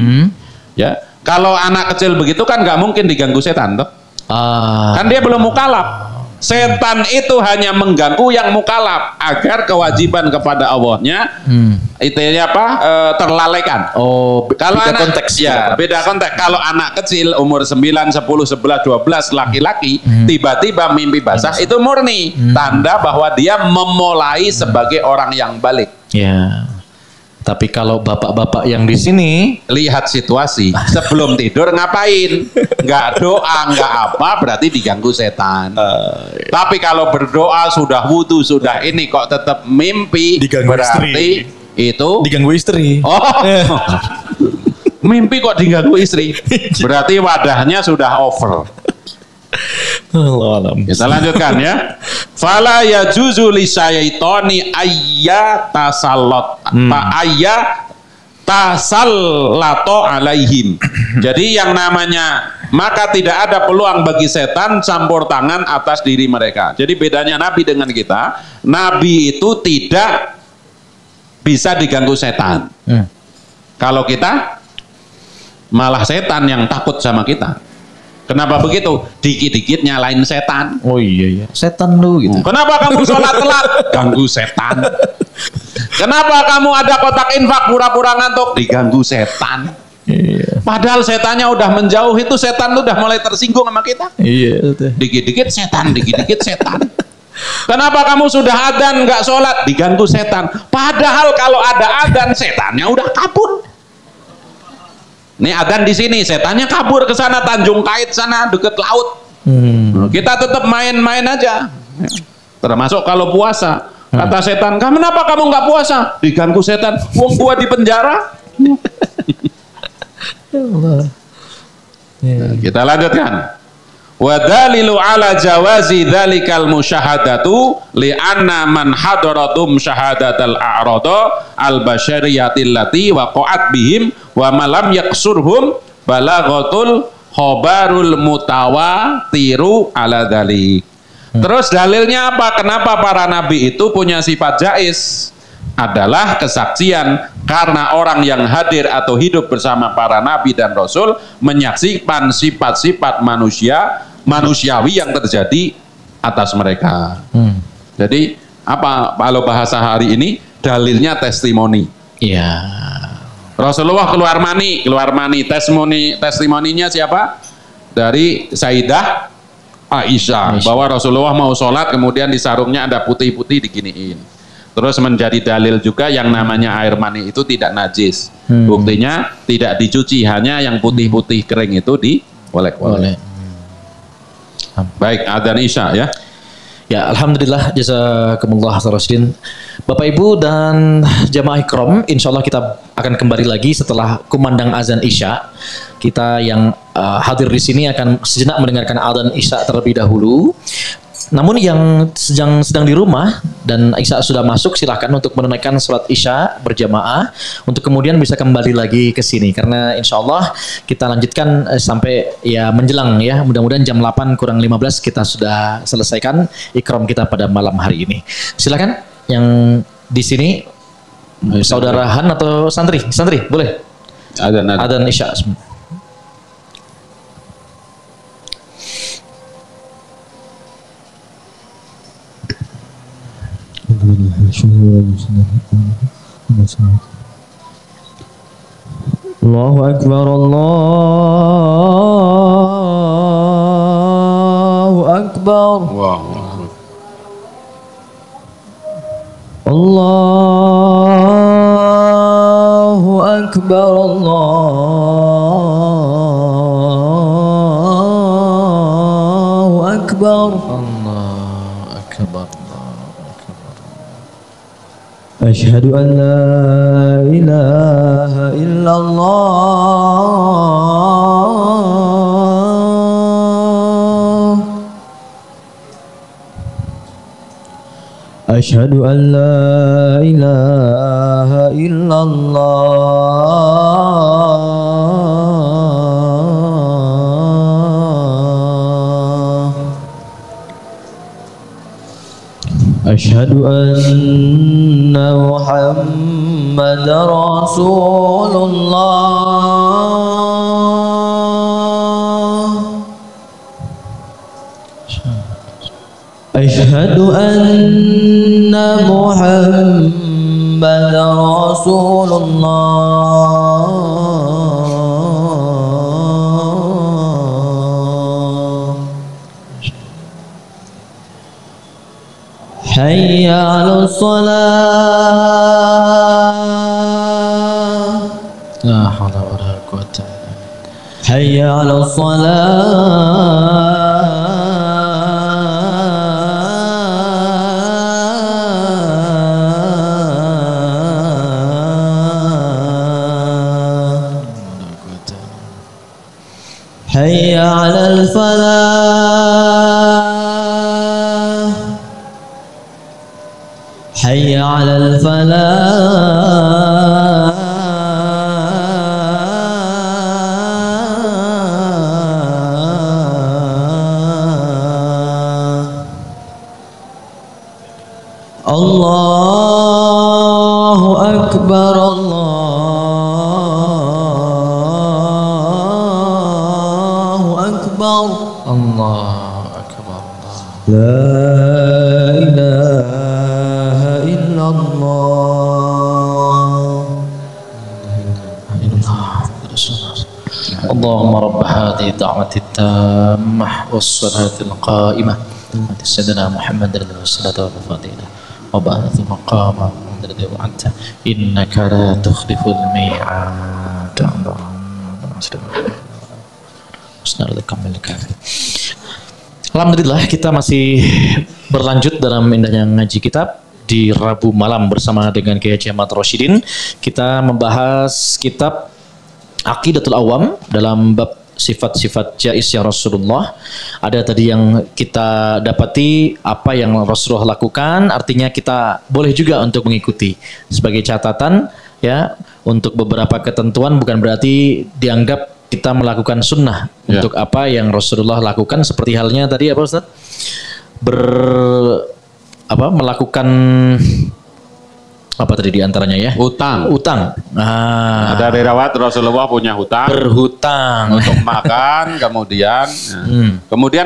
Ya. Kalau anak kecil begitu kan nggak mungkin diganggu setan toh. Kan dia belum mukalaf. Setan itu hanya mengganggu yang mukalaf agar kewajiban kepada Allahnya itu apa terlalaikan. Kalau beda anak konteks ya beda konteks. Kalau anak kecil umur 9, 10, 11, 12 laki-laki tiba-tiba mimpi basah itu murni tanda bahwa dia memulai sebagai orang yang balik. Ya. Tapi kalau bapak-bapak yang di sini lihat situasi sebelum tidur ngapain? Nggak doa, nggak apa, berarti diganggu setan. Tapi kalau berdoa sudah wudu, sudah ini kok tetap mimpi, diganggu berarti istri. Itu diganggu istri. Mimpi kok diganggu istri, berarti wadahnya sudah over. Kita lanjutkan ya. Fala yajuzu li syaitani tasallato alaihim. Jadi yang namanya, maka tidak ada peluang bagi setan campur tangan atas diri mereka. Jadi bedanya Nabi dengan kita, Nabi itu tidak bisa diganggu setan. Kalau kita malah setan yang takut sama kita. Kenapa begitu? Dikit-dikit nyalain setan. Oh iya. Setan lu gitu. Kenapa kamu sholat telat? Ganggu setan. Kenapa kamu ada kotak infak pura-pura ngantuk? Diganggu setan. Iya. Padahal setannya udah menjauh, itu setan udah mulai tersinggung sama kita. Iya. Dikit-dikit setan, dikit-dikit setan. Kenapa kamu sudah adzan nggak sholat? Diganggu setan. Padahal kalau ada adzan, setannya udah kabur. Nih adzan di sini, setannya kabur ke sana Tanjung Kait sana deket laut. Kita tetap main-main aja. Termasuk kalau puasa. Kata setan, kenapa kamu nggak puasa? Diganggu setan, wong gua di penjara. Nah, kita lanjutkan. Wa dalilu ala jawazi dzalikal musyahadatu li anna man hadaratum syahadatal a'rada al basyariyatil lati waqa'at bihim wa malam yaksurhum balaghatul khabarul mutawatiru ala dzalik. Terus dalilnya apa? Kenapa para nabi itu punya sifat jaiz? Adalah kesaksian karena orang yang hadir atau hidup bersama para nabi dan rasul menyaksikan sifat-sifat manusiawi yang terjadi atas mereka. Jadi apa kalau bahasa hari ini dalilnya testimoni. Iya. Rasulullah keluar mani, testimoninya siapa? Dari Sayyidah Aisyah bahwa Rasulullah mau sholat kemudian di sarungnya ada putih-putih diginiin. Terus menjadi dalil juga yang namanya air mani itu tidak najis. Buktinya tidak dicuci, hanya yang putih-putih kering itu diolek-olek. Baik, adzan Isya ya. Ya, alhamdulillah, jazakumullah khairan. Bapak Ibu dan jamaah ikram, insyaallah kita akan kembali lagi setelah kumandang azan Isya. Kita yang hadir di sini akan sejenak mendengarkan adzan Isya terlebih dahulu. Namun yang sedang di rumah dan Isya sudah masuk, silahkan untuk menunaikan sholat Isya berjamaah untuk kemudian bisa kembali lagi ke sini karena insya Allah kita lanjutkan sampai ya menjelang ya, mudah-mudahan jam 8 kurang 15 kita sudah selesaikan ikram kita pada malam hari ini. Silakan yang di sini saudara Han atau santri boleh adzan Isya. Allahu Akbar, Allahu Akbar. Allahu Akbar, Allahu Akbar. Allahu Akbar. أشهد أن لا إله إلا الله أشهد أن لا إله إلا الله أشهد أن محمد رسول الله أشهد أن محمد رسول الله حي على الصلاة لا حول ولا قوة حي على الصلاة حي على الفلاح حي على الفلاح الله أكبر الله أكبر الله أكبر لا إله إلا الله اللهم رب هذه الدعوة التامة والصلاة القائمة آت سيدنا محمد الصلاة والفضيلة وبعث مقاما الذي وعدته إنك لا تخلف الميعاد اللهم صل على محمد Alhamdulillah kita masih berlanjut dalam indahnya ngaji kitab di Rabu malam bersama dengan Kiai Ahmad Rasyidin. Kita membahas kitab Aqidatul Awam dalam bab sifat-sifat jaisnya Rasulullah. Ada tadi yang kita dapati apa yang Rasulullah lakukan, artinya kita boleh juga untuk mengikuti. Sebagai catatan ya, untuk beberapa ketentuan bukan berarti dianggap kita melakukan sunnah untuk apa yang Rasulullah lakukan, seperti halnya tadi apa Ustaz? Melakukan apa tadi diantaranya ya? Hutang. Nah, ada riwayat Rasulullah punya hutang. Berhutang untuk makan, kemudian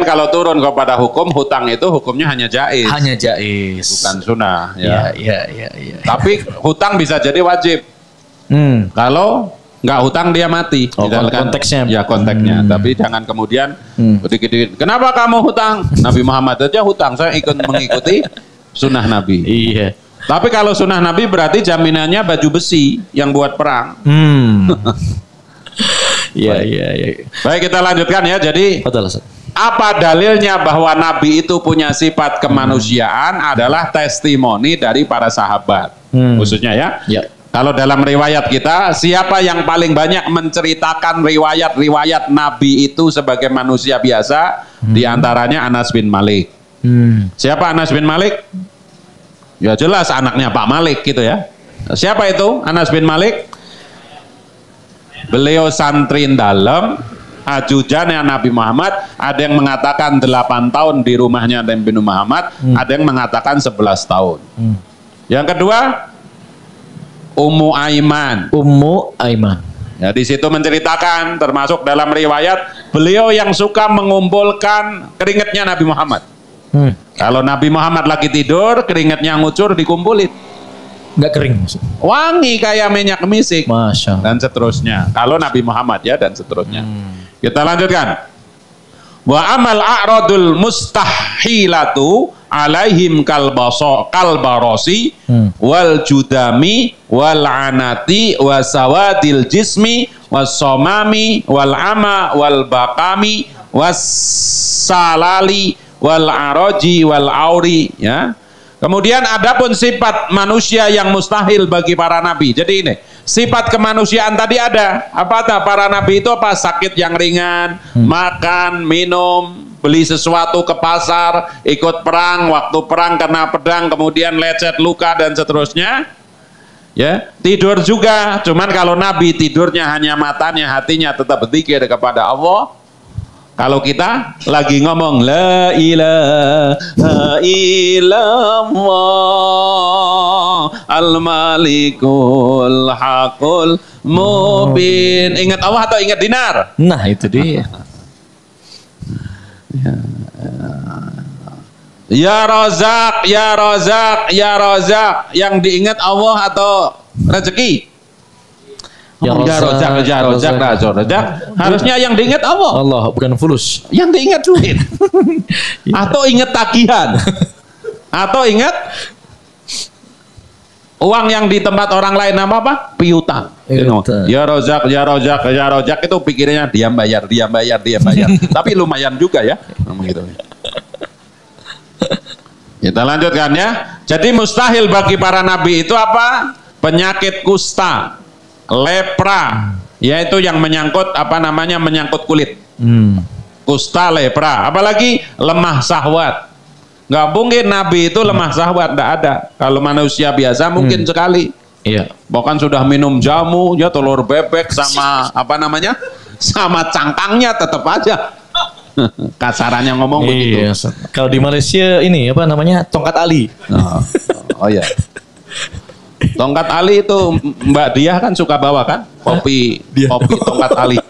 kalau turun kepada hukum, hutang itu hukumnya hanya jaiz. Hanya jaiz. Bukan sunnah. Ya. Iya. Tapi hutang bisa jadi wajib. Kalau nggak hutang dia mati. Konteksnya. Ya konteksnya. Tapi jangan kemudian dikit-dikit. Kenapa kamu hutang? Nabi Muhammad aja hutang. Saya ikut mengikuti sunnah Nabi. Iya. Tapi kalau sunnah Nabi berarti jaminannya baju besi yang buat perang. Iya. Baik, kita lanjutkan ya. Jadi apa dalilnya bahwa Nabi itu punya sifat kemanusiaan adalah testimoni dari para sahabat. Khususnya ya. Kalau dalam riwayat kita, siapa yang paling banyak menceritakan riwayat-riwayat Nabi itu sebagai manusia biasa? Di antaranya Anas bin Malik. Siapa Anas bin Malik? Ya jelas anaknya Pak Malik gitu ya. Siapa itu Anas bin Malik? Beliau santri dalam, ajudannya Nabi Muhammad. Ada yang mengatakan 8 tahun di rumahnya Nabi Muhammad, ada yang mengatakan 11 tahun. Yang kedua, Ummu Aiman. Ya, di situ menceritakan, termasuk dalam riwayat, beliau yang suka mengumpulkan keringatnya Nabi Muhammad. Kalau Nabi Muhammad lagi tidur, keringatnya ngucur, dikumpulin. Nggak kering. Wangi kayak minyak misik. Masya Allah. Dan seterusnya. Kalau Nabi Muhammad ya, dan seterusnya. Kita lanjutkan. Wa amal a'radul mustahilatu alaihim kalbarosi wal judami wal anati wasawadil jismi wasomami wal ama wal bakami wassalali wal aroji wal auri ya. Kemudian adapun sifat manusia yang mustahil bagi para nabi. Jadi ini sifat kemanusiaan tadi ada. Apa para nabi itu apa? Sakit yang ringan, makan, minum, beli sesuatu ke pasar, ikut perang, waktu perang kena pedang, kemudian lecet, luka dan seterusnya. Ya, tidur juga. Cuman kalau nabi tidurnya hanya matanya, hatinya tetap berzikir kepada Allah. Kalau kita lagi ngomong la ilaha illallah al-malikul haqul mubin. Ingat Allah atau ingat dinar? Nah, itu dia. Ya Razak, ya Razak, ya Razak. Yang diingat Allah atau rezeki? Ya Razak. Harusnya yang diingat Allah, bukan fulus. Yang diingat duit. Atau ingat tagihan. Atau ingat uang yang di tempat orang lain apa? Piutang. Ya Razak, ya Razak, ya Razak itu pikirnya dia bayar. Tapi lumayan juga ya. Gitu. Kita lanjutkan ya. Jadi mustahil bagi para nabi itu apa? Penyakit kusta, lepra, yaitu yang menyangkut menyangkut kulit. Kusta, lepra, apalagi lemah syahwat. Nggak mungkin nabi itu lemah syahwat, nggak ada. Kalau manusia biasa mungkin sekali. Iya. Bahkan sudah minum jamu, ya telur bebek sama sama cangkangnya tetap aja. Kasarannya ngomong begitu. Kalau di Malaysia ini tongkat Ali. Oh ya. Tongkat Ali itu Mbak Diah kan suka bawa kan kopi tongkat Ali.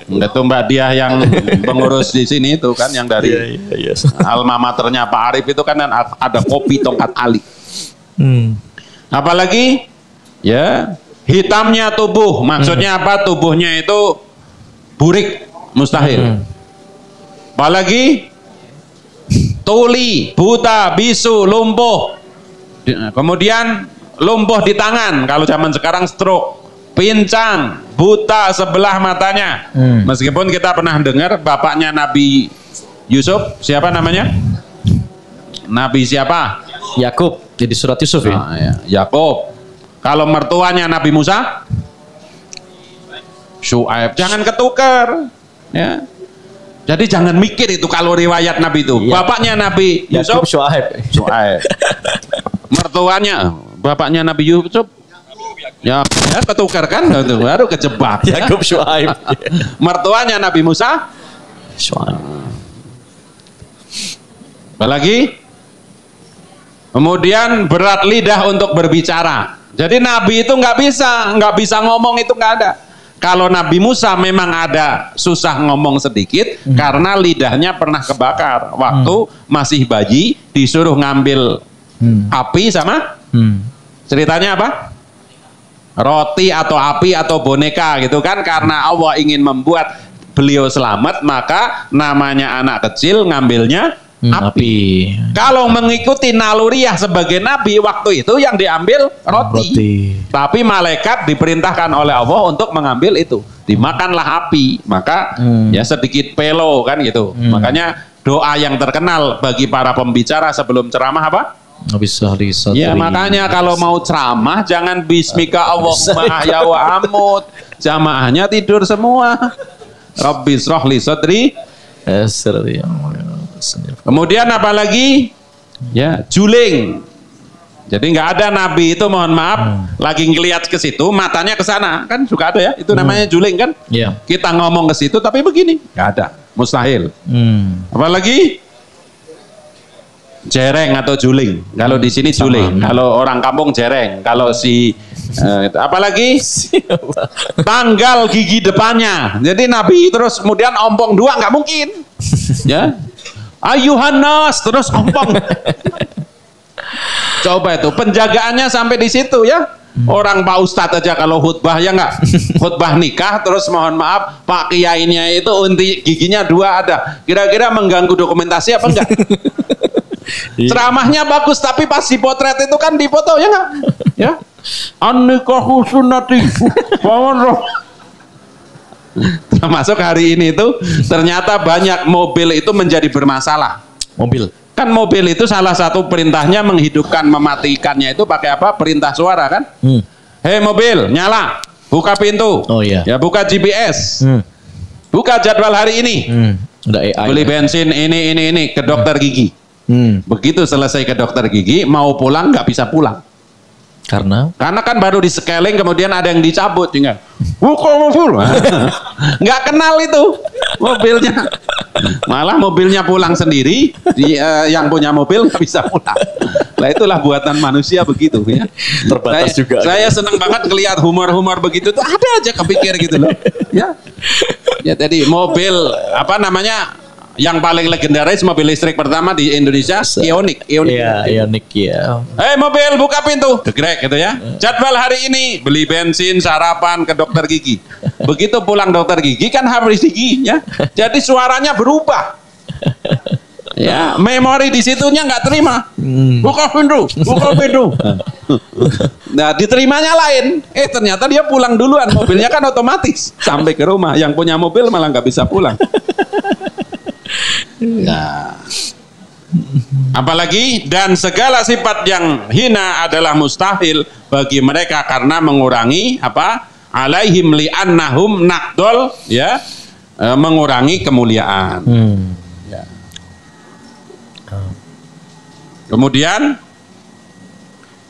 Itu Mbak Diah yang pengurus di sini itu kan yang dari alma maternya Pak Arif itu kan ada kopi tongkat Ali. Apalagi ya hitamnya tubuh, maksudnya apa? Tubuhnya itu burik, mustahil. Apalagi tuli, buta, bisu, lumpuh. Kemudian lumpuh di tangan, kalau zaman sekarang stroke, pincang, buta sebelah matanya. Meskipun kita pernah dengar bapaknya Nabi Yusuf, siapa namanya? Nabi siapa? Yakub, jadi surat Yusuf ya. Yakub. Kalau mertuanya Nabi Musa, Syuaib. Jangan ketukar, ya. Jadi jangan mikir itu kalau riwayat Nabi itu. Bapaknya Nabi Yusuf, Syuaib. Mertuanya bapaknya Nabi Yusuf, ya ketukar kan, baru kejebak. Yakub Syuaib. Mertuanya Nabi Musa, Syuaib. Apalagi? Kemudian berat lidah untuk berbicara. Jadi Nabi itu nggak bisa ngomong, itu nggak ada. Kalau Nabi Musa memang ada susah ngomong sedikit karena lidahnya pernah kebakar waktu masih bayi, disuruh ngambil api sama ceritanya apa? Roti atau api atau boneka gitu kan, karena Allah ingin membuat beliau selamat, maka namanya anak kecil ngambilnya api. Kalau mengikuti naluriah sebagai nabi waktu itu yang diambil roti. Tapi malaikat diperintahkan oleh Allah untuk mengambil itu, dimakanlah api. Maka ya sedikit pelo kan gitu. Makanya doa yang terkenal bagi para pembicara sebelum ceramah apa? Ya makanya kalau mau ceramah jangan bismika Allahumma ahya wa amut. Jamaahnya tidur semua. Rabbi shrah li sadri. Kemudian apalagi ya juling. Jadi nggak ada nabi itu, mohon maaf, lagi ngelihat ke situ matanya ke sana, kan juga ada ya, itu namanya juling kan. Kita ngomong ke situ tapi begini, nggak ada, mustahil. Apalagi jereng atau juling. Kalau di sini juling, kalau orang kampung jereng. Kalau apalagi tanggal gigi depannya. Jadi nabi terus kemudian ompong dua nggak mungkin. Ya. Ayuhanas terus ompong. Coba itu penjagaannya sampai di situ ya. Orang Pak Ustadz aja kalau khutbah ya nggak, khutbah nikah terus mohon maaf Pak Kiainya itu unti giginya dua ada. Kira-kira mengganggu dokumentasi apa enggak? Ceramahnya bagus tapi pas dipotret itu kan dipoto ya nggak? Ya. An-nikahu sunnati. Termasuk hari ini itu ternyata banyak mobil itu menjadi bermasalah. Kan mobil itu salah satu perintahnya menghidupkan mematikannya itu pakai apa? Perintah suara kan? Hei mobil nyala, buka pintu. Ya buka GPS. Buka jadwal hari ini. Beli bensin ini ke dokter gigi. Begitu selesai ke dokter gigi mau pulang nggak bisa pulang. Karena kan baru di scaling kemudian ada yang dicabut tinggal. Nggak kenal itu mobilnya. Malah mobilnya pulang sendiri, yang punya mobil nggak bisa pulang. Nah itulah buatan manusia begitu ya. Terbatas juga. Saya senang banget ngelihat humor-humor begitu tuh ada aja kepikir gitu loh. Ya. Ya tadi mobil apa namanya? Yang paling legendaris mobil listrik pertama di Indonesia Ioniq. Ioniq ya. Hei mobil buka pintu, gegrek gitu ya. Jadwal hari ini beli bensin, sarapan, ke dokter gigi. Begitu pulang dokter gigi kan habis gigi ya. Jadi suaranya berubah. Ya, memori di situnya nggak terima. Buka pintu. Nah, diterimanya lain. Ternyata dia pulang duluan, mobilnya kan otomatis sampai ke rumah. Yang punya mobil malah nggak bisa pulang. Nah, apalagi dan segala sifat yang hina adalah mustahil bagi mereka karena mengurangi apa? Alaihim li'annahum naqdol ya, mengurangi kemuliaan. Ya. Kemudian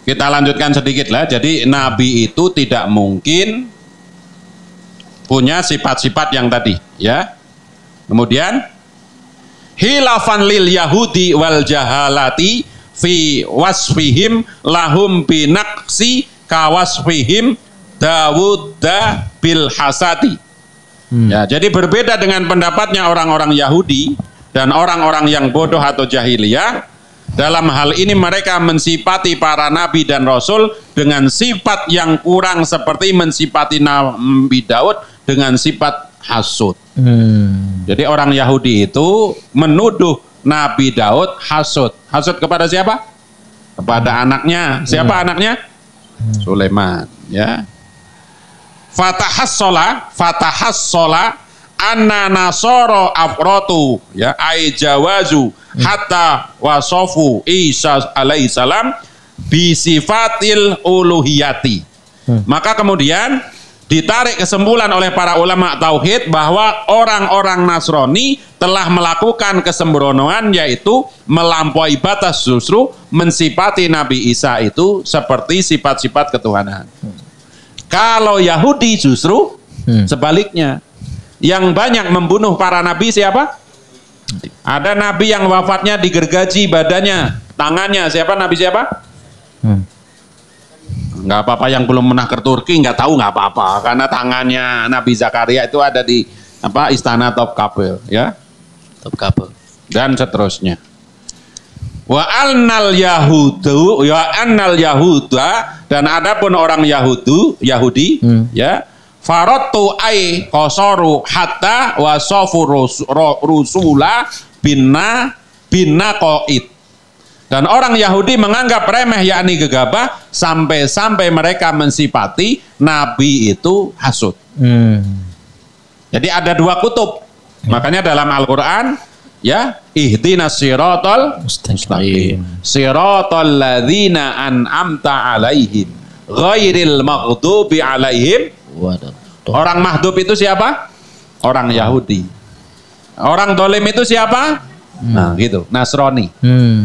kita lanjutkan sedikit lah. Jadi Nabi itu tidak mungkin punya sifat-sifat yang tadi ya. Kemudian hilafan lil yahudi wal jahalati fi wasfihim lahum binaqsi kawasfihim Dawuda bil hasati. Ya, jadi berbeda dengan pendapatnya orang-orang Yahudi dan orang-orang yang bodoh atau jahiliyah. Dalam hal ini mereka mensifati para nabi dan rasul dengan sifat yang kurang seperti mensifati Nabi Daud dengan sifat hasud. Jadi orang Yahudi itu menuduh Nabi Daud hasud. Hasud kepada siapa? Kepada anaknya. Siapa anaknya? Sulaiman. Ya. fatahassola anna nasoro afrotu ya ai jawazu hatta wasofu Isa alaihissalam bisifatil uluhiyati. Maka kemudian ditarik kesimpulan oleh para ulama tauhid bahwa orang-orang Nasrani telah melakukan kesembronoan, yaitu melampaui batas, justru mensifati Nabi Isa itu seperti sifat-sifat ketuhanan. Kalau Yahudi justru sebaliknya, yang banyak membunuh para nabi siapa? Ada nabi yang wafatnya digergaji badannya, tangannya, siapa nabi siapa? Nggak apa-apa yang belum pernah ke Turki nggak tahu, nggak apa-apa, karena tangannya Nabi Zakaria itu ada di istana Topkapı, ya, Topkapı dan seterusnya. Wa annal yahuda dan adapun orang Yahudi ya, faratu ai qasaru hatta wasafu rusula binna qaid. Dan orang Yahudi menganggap remeh yakni gegabah sampai mereka mensifati Nabi itu hasud. Jadi ada dua kutub. Makanya dalam Al-Quran ya, ihdinas siratal mustaqim siratal ladzina an'amta alaihim ghairil maghdubi alaihim. Orang maghdub itu siapa? Orang Yahudi. Orang dolim itu siapa? Nah gitu, Nasrani.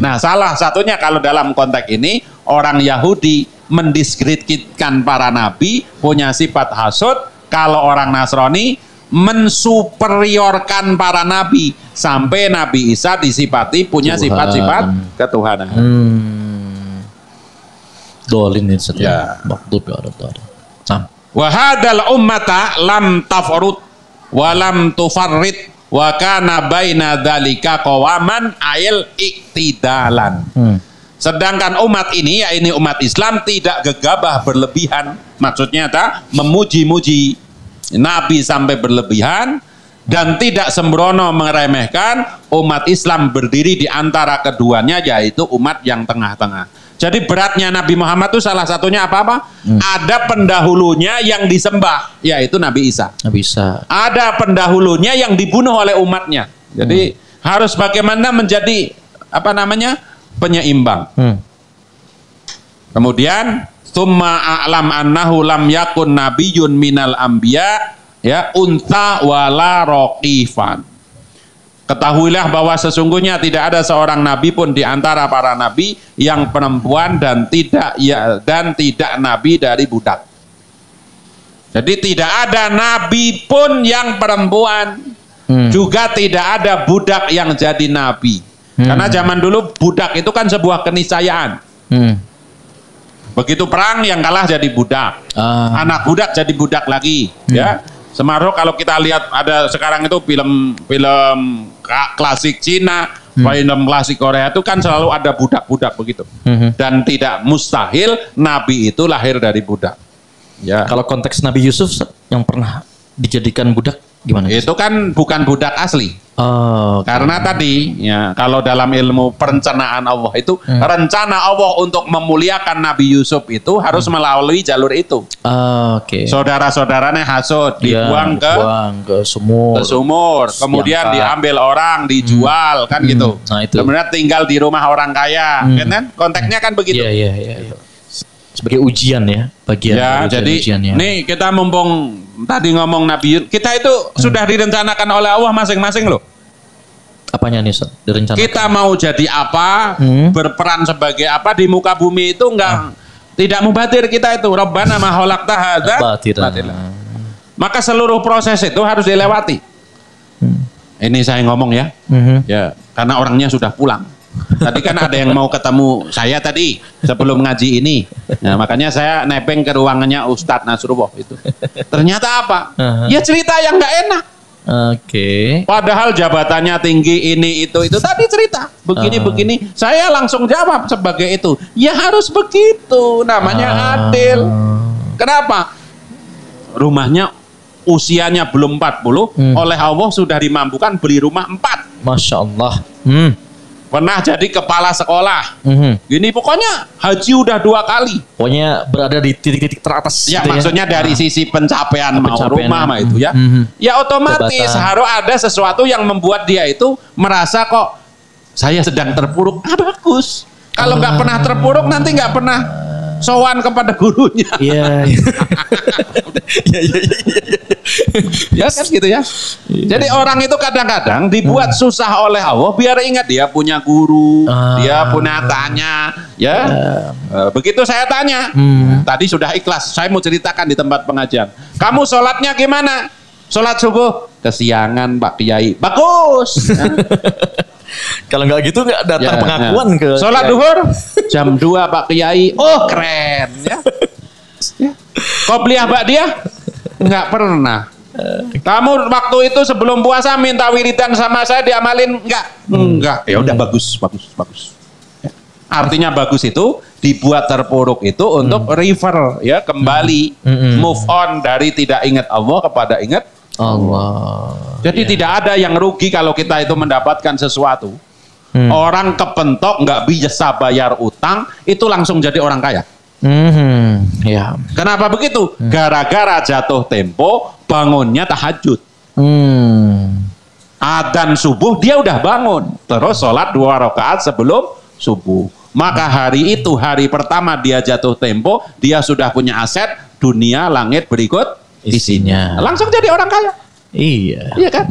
Nah salah satunya kalau dalam konteks ini orang Yahudi mendiskreditkan para nabi, punya sifat hasud. Kalau orang Nasrani mensuperiorkan para nabi, sampai Nabi Isa disifati punya sifat-sifat ketuhanan. Dolin itu ya. Maktub ya ada. Wa hadal ummata lam tafrut wa lam tufarrit wa kana baina dzalika qawaman ail iktidalan. Sedangkan umat ini, ya ini umat Islam, tidak gegabah berlebihan, maksudnya memuji-muji Nabi sampai berlebihan, dan tidak sembrono meremehkan. Umat Islam berdiri di antara keduanya, yaitu umat yang tengah-tengah. Jadi beratnya Nabi Muhammad itu salah satunya apa-apa? Ada pendahulunya yang disembah, yaitu Nabi Isa. Nabi Isa. Ada pendahulunya yang dibunuh oleh umatnya. Jadi harus bagaimana menjadi penyeimbang. Kemudian summa a'lam annahu lam yakun nabiyyun minal anbiya ya unta wala raqifan. Ketahuilah bahwa sesungguhnya tidak ada seorang nabi pun di antara para nabi yang perempuan dan tidak nabi dari budak. Jadi tidak ada nabi pun yang perempuan, juga tidak ada budak yang jadi nabi. Karena zaman dulu budak itu kan sebuah keniscayaan. Begitu perang yang kalah jadi budak, anak budak jadi budak lagi, ya. Semarok kalau kita lihat ada sekarang itu film klasik Cina, film klasik Korea itu kan selalu ada budak-budak begitu. Dan tidak mustahil Nabi itu lahir dari budak. Ya. Kalau konteks Nabi Yusuf yang pernah dijadikan budak gimana? Itu kan bukan budak asli. Karena tadi ya, kalau dalam ilmu perencanaan Allah itu rencana Allah untuk memuliakan Nabi Yusuf itu harus melalui jalur itu. Saudara-saudaranya hasud, dibuang ke sumur, kemudian diambil orang, dijual kan gitu. Nah, itu. Kemudian tinggal di rumah orang kaya, kan? Konteksnya kan begitu. Iya. Sebagai ujian ya, bagian ya, jadi ujiannya. Nih kita mumpung tadi ngomong Nabi, kita itu sudah direncanakan oleh Allah masing-masing loh. Apanya nih, direncanakan? Kita mau jadi apa, berperan sebagai apa di muka bumi itu tidak mubadir kita itu. Rabbana ma khalaqta hadza batila. Maka seluruh proses itu harus dilewati. Ini saya ngomong ya, ya karena orangnya sudah pulang. Tadi kan ada yang mau ketemu saya tadi sebelum ngaji ini. Nah, makanya saya nepeng ke ruangannya Ustadz Nasrullah itu. Ternyata apa? Ya cerita yang nggak enak. Padahal jabatannya tinggi ini itu tadi cerita begini. Saya langsung jawab sebagai itu. Ya harus begitu. Namanya adil. Kenapa? Rumahnya usianya belum 40, oleh Allah sudah dimampukan beli rumah 4. Masya Allah. pernah jadi kepala sekolah. Gini pokoknya haji udah 2 kali. Pokoknya berada di titik-titik teratas. Ya gitu maksudnya dari sisi pencapaian mau rumah mah itu ya. Ya otomatis Jabatan. harus ada sesuatu yang membuat dia itu merasa kok saya sedang terpuruk. Bagus. Kalau nggak pernah terpuruk nanti nggak pernah sowan kepada gurunya. Iya. Ya kan gitu ya. Jadi orang itu kadang-kadang dibuat susah oleh Allah biar ingat dia punya guru, dia punya tanya, ya. Begitu saya tanya, tadi sudah ikhlas, saya mau ceritakan di tempat pengajian. Kamu sholatnya gimana? Sholat subuh kesiangan Pak Kiai. Bagus. Kalau nggak gitu nggak datang pengakuan ke. Sholat duhur jam 2 Pak Kiai. Oh keren ya. Qobliyah Ba'diyah nggak pernah. Kamu waktu itu sebelum puasa minta wiridan sama saya diamalin enggak. Ya udah bagus. Ya. Artinya bagus itu dibuat terpuruk itu untuk refer ya kembali move on dari tidak ingat Allah kepada ingat Allah. Jadi tidak ada yang rugi kalau kita itu mendapatkan sesuatu. Orang kepentok nggak bisa bayar utang itu langsung jadi orang kaya. Ya. Kenapa begitu? Gara-gara jatuh tempo bangunnya tahajud. Adzan subuh dia udah bangun, terus sholat 2 rakaat sebelum subuh. Maka hari itu hari pertama dia jatuh tempo, dia sudah punya aset dunia langit berikut isinya. Langsung jadi orang kaya. Iya. Iya kan?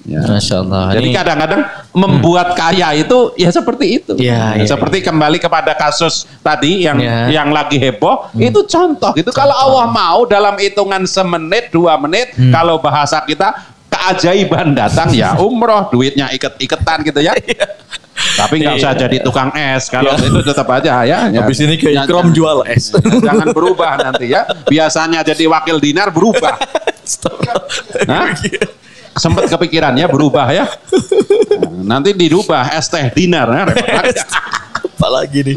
Ya. Masya Allah. Jadi kadang-kadang membuat kaya itu ya seperti itu. Ya, seperti kembali kepada kasus tadi yang lagi heboh, itu contoh gitu. Kalau Allah mau dalam hitungan semenit 2 menit, kalau bahasa kita keajaiban datang ya umroh, duitnya iket-iketan gitu ya. Tapi nggak usah jadi tukang es kalau itu tetap aja ya. Habis ini kayak Ikram jual es. Jangan berubah nanti ya. Biasanya jadi wakil dinar berubah. Hah? Sempat kepikiran ya berubah ya. Nanti dirubah es teh dinar ya. Apalagi nih.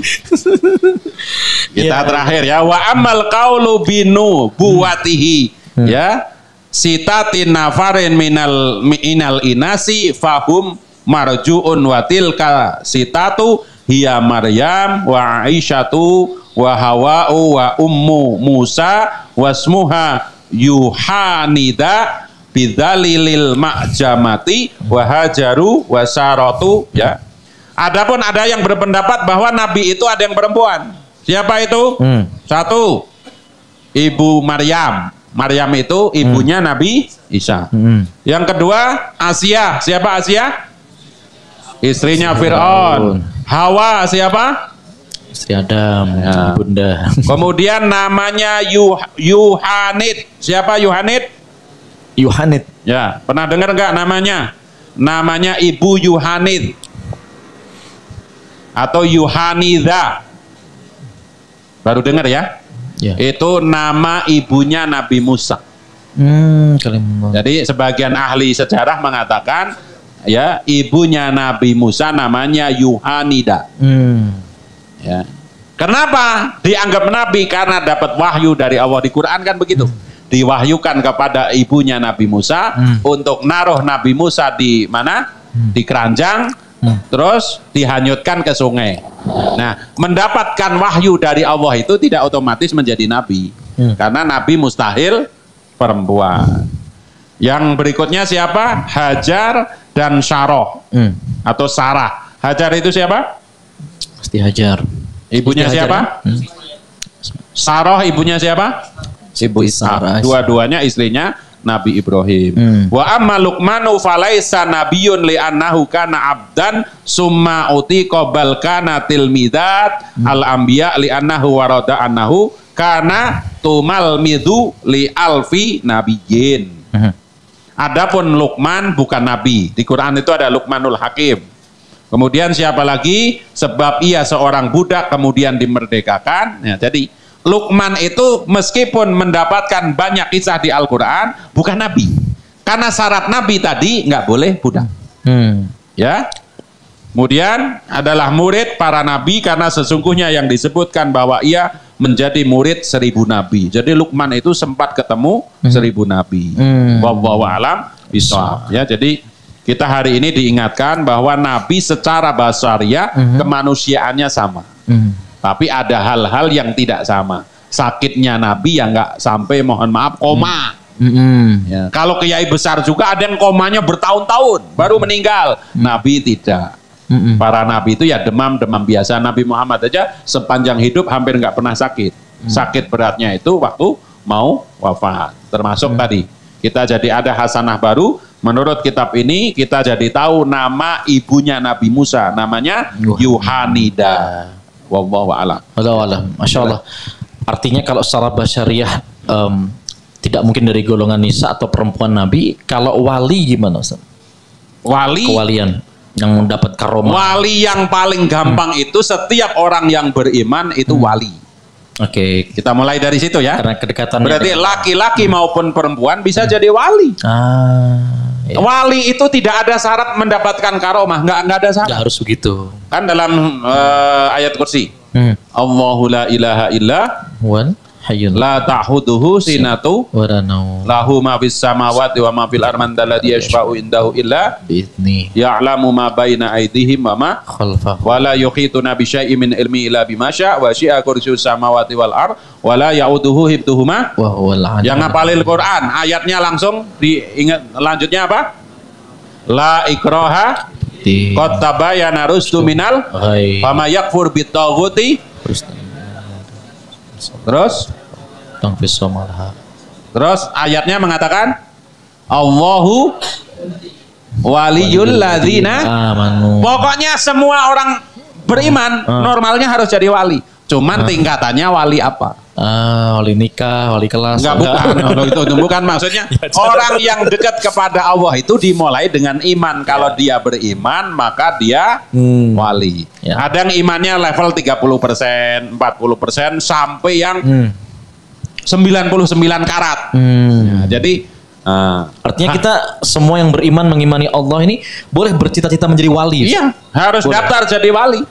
Kita terakhir ya wa amal qaulu binu buwatihi ya sitatin nafarin minal inasi fahum marjuun wa tilka sitatu hiya Maryam wa Aisyatu wa Hawa'u wa ummu Musa wasmuha Yuhanida bidzalilil ma'jamati wa hajaru wa saratu ya. Adapun ada yang berpendapat bahwa nabi itu ada yang perempuan. Siapa itu? Satu, Ibu Maryam. Maryam itu ibunya Nabi Isa. Yang kedua, Asia. Siapa Asia? Istrinya Fir'aun. Hawa siapa? Istri Adam, Ya. Bunda. Kemudian namanya Yuhanit. Siapa Yuhanit? Yuhanit. Ya, pernah dengar nggak namanya? Namanya Ibu Yuhanit atau Yuhanida. Baru dengar ya? Ya. Itu nama ibunya Nabi Musa. Kalimullah. Jadi sebagian ahli sejarah mengatakan ya ibunya Nabi Musa namanya Yuhanida. Ya. Kenapa dianggap nabi? Karena dapat wahyu dari Allah di Quran kan begitu. Diwahyukan kepada ibunya Nabi Musa untuk naruh Nabi Musa di mana? Di keranjang, terus dihanyutkan ke sungai. Nah, mendapatkan wahyu dari Allah itu tidak otomatis menjadi nabi. Karena nabi mustahil perempuan. Yang berikutnya siapa? Hajar dan Saroh atau Sarah. Hajar itu siapa? Pasti Hajar. Ibunya siapa? Saroh ibunya siapa? Ibu Ishak. Dua-duanya istrinya Nabi Ibrahim. Wa amma Luqmanu falaisa nabiyyun li annahu kana abdan summa uti qabal kana tilmidat al anbiya li annahu warada annahu kana tumal midu li alfi nabiyyin. Adapun Luqman bukan nabi. Di Quran itu ada Luqmanul Hakim. Kemudian siapa lagi? Sebab ia seorang budak kemudian dimerdekakan. Ya, jadi Luqman itu meskipun mendapatkan banyak kisah di Al-Quran bukan nabi. Karena syarat nabi tadi nggak boleh budak. Ya. Kemudian adalah murid para nabi karena sesungguhnya yang disebutkan bahwa ia menjadi murid 1000 nabi. Jadi Luqman itu sempat ketemu 1000 nabi. Wallahu a'lam bishawab. Ya, jadi Kita hari ini diingatkan bahwa Nabi secara basariah kemanusiaannya sama. Tapi ada hal-hal yang tidak sama. Sakitnya Nabi yang nggak sampai mohon maaf koma. Ya. Kalau kiai besar juga ada yang komanya bertahun-tahun baru meninggal. Nabi tidak. Para nabi itu ya demam biasa. Nabi Muhammad aja sepanjang hidup hampir nggak pernah sakit. Sakit beratnya itu waktu mau wafat. Termasuk tadi kita jadi ada hasanah baru. Menurut kitab ini kita jadi tahu nama ibunya Nabi Musa, namanya Yuhanida. Wallahu a'lam. Masya Allah. Artinya kalau secara basyariah tidak mungkin dari golongan nisa atau perempuan Nabi. Kalau wali gimana Ustaz? Wali, kewalian yang dapat karomah. Wali yang paling gampang itu setiap orang yang beriman itu wali. Oke. Kita mulai dari situ ya. Karena kedekatan. Berarti laki-laki maupun perempuan bisa jadi wali. Ya. Wali itu tidak ada syarat mendapatkan karomah, nggak ada syarat. Nggak harus begitu. Kan dalam ayat kursi, Allahu la ilaha illa hayyun la ta'khuduhu sinatu wa la naum lahu ma fis samawati wa ma fil ardi alladzi yashfa'u indahu illa bi'idznih ya'lamu ma baina aydihim wa ma khalfahum wa la yuhituna bi syai'in min ilmi illa bima syaa wa syi'a kursiyyus samawati wal ard wa la ya'uduhu hifdhuhuma wa huwal aliyyul. Yang ngapalin Quran ayatnya langsung diingat, lanjutnya apa? La ikraha qad tabayyana rusdu minal fama yakfur bitaghuti. Terus ayatnya mengatakan Allahu waliyul ladzina amanu. Pokoknya semua orang beriman normalnya harus jadi wali. Cuman tingkatannya wali apa? Wali nikah, wali kelas. Enggak, bukan. Itu bukan maksudnya. Orang yang dekat kepada Allah itu dimulai dengan iman. Kalau dia beriman, maka dia wali. Ya. Ada yang imannya level 30%, 40%, sampai yang 99 karat. Ya, jadi artinya kita semua yang beriman mengimani Allah ini boleh bercita-cita menjadi wali. Iya, harus boleh daftar jadi wali.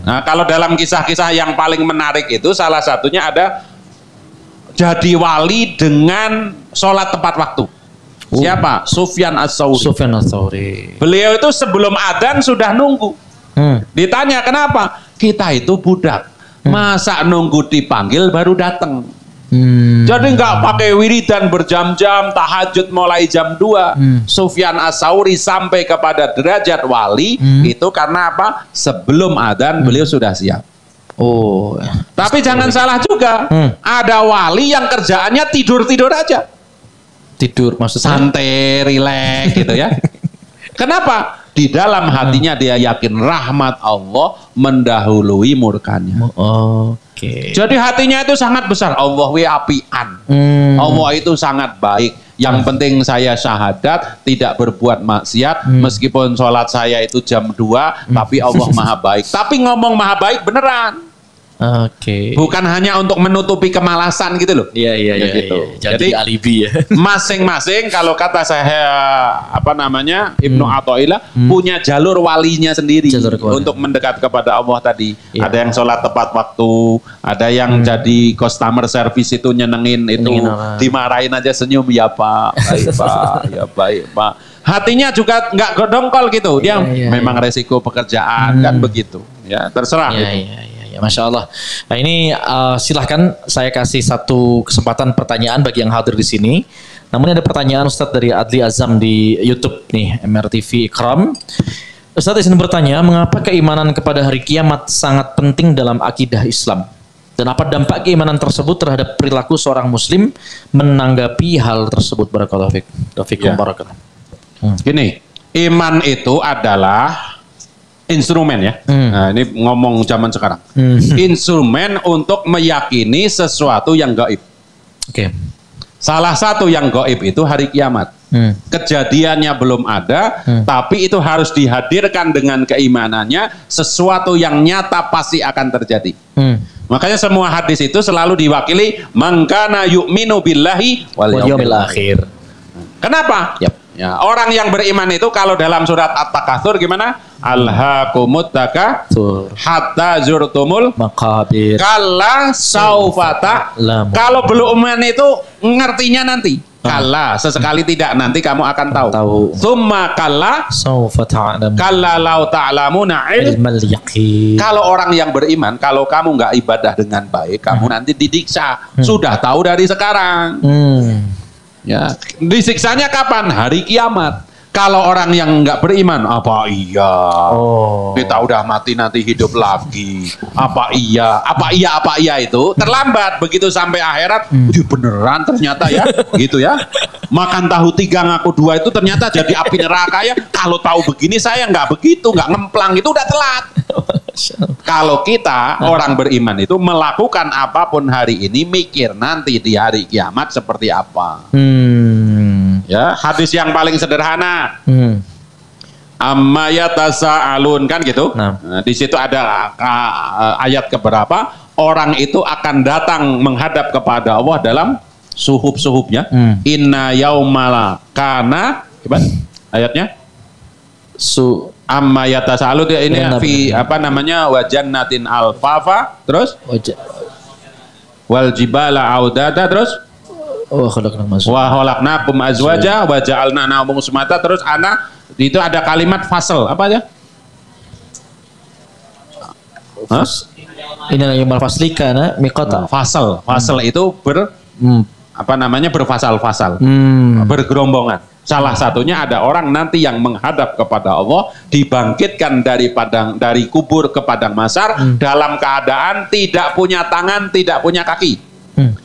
Nah, kalau dalam kisah-kisah yang paling menarik itu salah satunya ada jadi wali dengan sholat tepat waktu. Siapa? Sufyan Ats-Tsauri. Beliau itu sebelum adzan sudah nunggu. Ditanya kenapa? Kita itu budak. Masa nunggu dipanggil baru datang. Jadi nggak pakai wiridan berjam-jam, tahajud mulai jam 2. Sufyan Ats-Tsauri sampai kepada derajat wali itu karena apa? Sebelum adzan beliau sudah siap. Tapi jangan salah juga. Ada wali yang kerjaannya tidur-tidur aja. Tidur maksudnya santai, rileks gitu ya. Kenapa? Di dalam hatinya dia yakin rahmat Allah mendahului murkanya. Jadi hatinya itu sangat besar. Allah we apian. Allah itu sangat baik. Yang penting saya syahadat, tidak berbuat maksiat. Meskipun sholat saya itu jam 2, tapi Allah maha baik. Tapi ngomong maha baik beneran. Bukan hanya untuk menutupi kemalasan gitu loh. Iya gitu. Jadi alibi ya. Masing-masing kalau kata saya Ibnu Athaillah punya jalur walinya sendiri untuk mendekat kepada Allah tadi. Ada yang sholat tepat waktu, ada yang jadi customer service itu nyenengin itu, dimarahin aja senyum ya Pak, baik Pak, ya baik Pak. Hatinya juga nggak dongkol gitu. Dia memang resiko pekerjaan kan begitu. Ya terserah. Masya Allah. Nah ini silahkan saya kasih satu kesempatan pertanyaan bagi yang hadir di sini. Namun ada pertanyaan Ustadz dari Adli Azam di YouTube nih, MRTV Ikram. Ustadz izin bertanya, mengapa keimanan kepada hari kiamat sangat penting dalam akidah Islam? Dan apa dampak keimanan tersebut terhadap perilaku seorang Muslim menanggapi hal tersebut? Barakallahu fiikum. Barakallahu. Gini, iman itu adalah instrumen ya. Nah, ini ngomong zaman sekarang. Instrumen untuk meyakini sesuatu yang gaib. Salah satu yang gaib itu hari kiamat. Kejadiannya belum ada, tapi itu harus dihadirkan dengan keimanannya, sesuatu yang nyata pasti akan terjadi. Makanya semua hadis itu selalu diwakili mangkana yu'minu billahi wal yaumil akhir. Kenapa? Ya, orang yang beriman itu kalau dalam surat At-Takatsur gimana? Alhaakumut takatsur hatta zurtumul maqabir. Kalla saufata. Kalau belum iman itu ngertinya nanti. Kalla, sesekali tidak, nanti kamu akan tahu. Tsumma kalla Saufa ta'lamun. kalla law ta'lamuna Ilmal yaqin. Kalau orang yang beriman, kalau kamu nggak ibadah dengan baik, kamu nanti didiksa. Sudah tahu dari sekarang. Ya, disiksanya kapan? Hari kiamat. Kalau orang yang nggak beriman, apa iya? Kita udah mati nanti hidup lagi. Apa iya itu terlambat. Begitu sampai akhirat, beneran ternyata ya, gitu ya. Makan tahu 3 ngaku 2 itu ternyata jadi api neraka ya. Kalau tahu begini saya nggak begitu, nggak ngemplang, itu udah telat. Kalau kita orang beriman itu melakukan apapun hari ini, mikir nanti di hari kiamat seperti apa. Ya, hadis yang paling sederhana. Amma yatasa'alun, kan gitu. Nah, di situ ada ayat keberapa? Orang itu akan datang menghadap kepada Allah dalam suhub-suhubnya. Inna yaumala kana, ayatnya? Amma yatasa'alun, ini fi apa namanya? Wa jannatin alfafa, terus wal jibala audada, terus wa khalaqnakum azwaja wa ja'alna naumakum subata, terus ana itu ada kalimat fasal, apa aja? Inilah yang fasli kana miqata. Fasal itu apa namanya, berfasal-fasal, bergerombongan. Salah satunya ada orang nanti yang menghadap kepada Allah, dibangkitkan dari kubur ke padang mahsyar dalam keadaan tidak punya tangan, tidak punya kaki.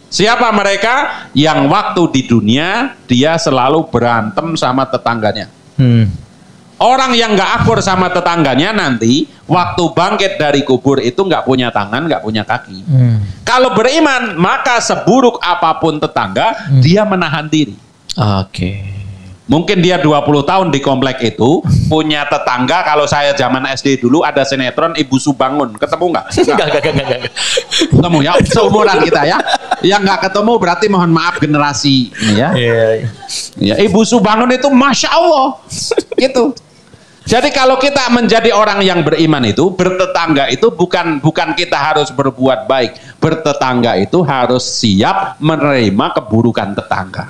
Siapa mereka? Yang waktu di dunia dia selalu berantem sama tetangganya. Orang yang nggak akur sama tetangganya nanti waktu bangkit dari kubur itu nggak punya tangan, nggak punya kaki. Kalau beriman, maka seburuk apapun tetangga, dia menahan diri. Mungkin dia 20 tahun di komplek itu, punya tetangga, kalau saya zaman SD dulu ada sinetron Ibu Subangun, ketemu nggak? Nggak. Ketemu ya, seumuran kita ya. Yang nggak ketemu berarti mohon maaf generasi ini ya. Ya, Ibu Subangun itu Masya Allah, gitu. Jadi kalau kita menjadi orang yang beriman itu, bertetangga itu bukan kita harus berbuat baik. Bertetangga itu harus siap menerima keburukan tetangga.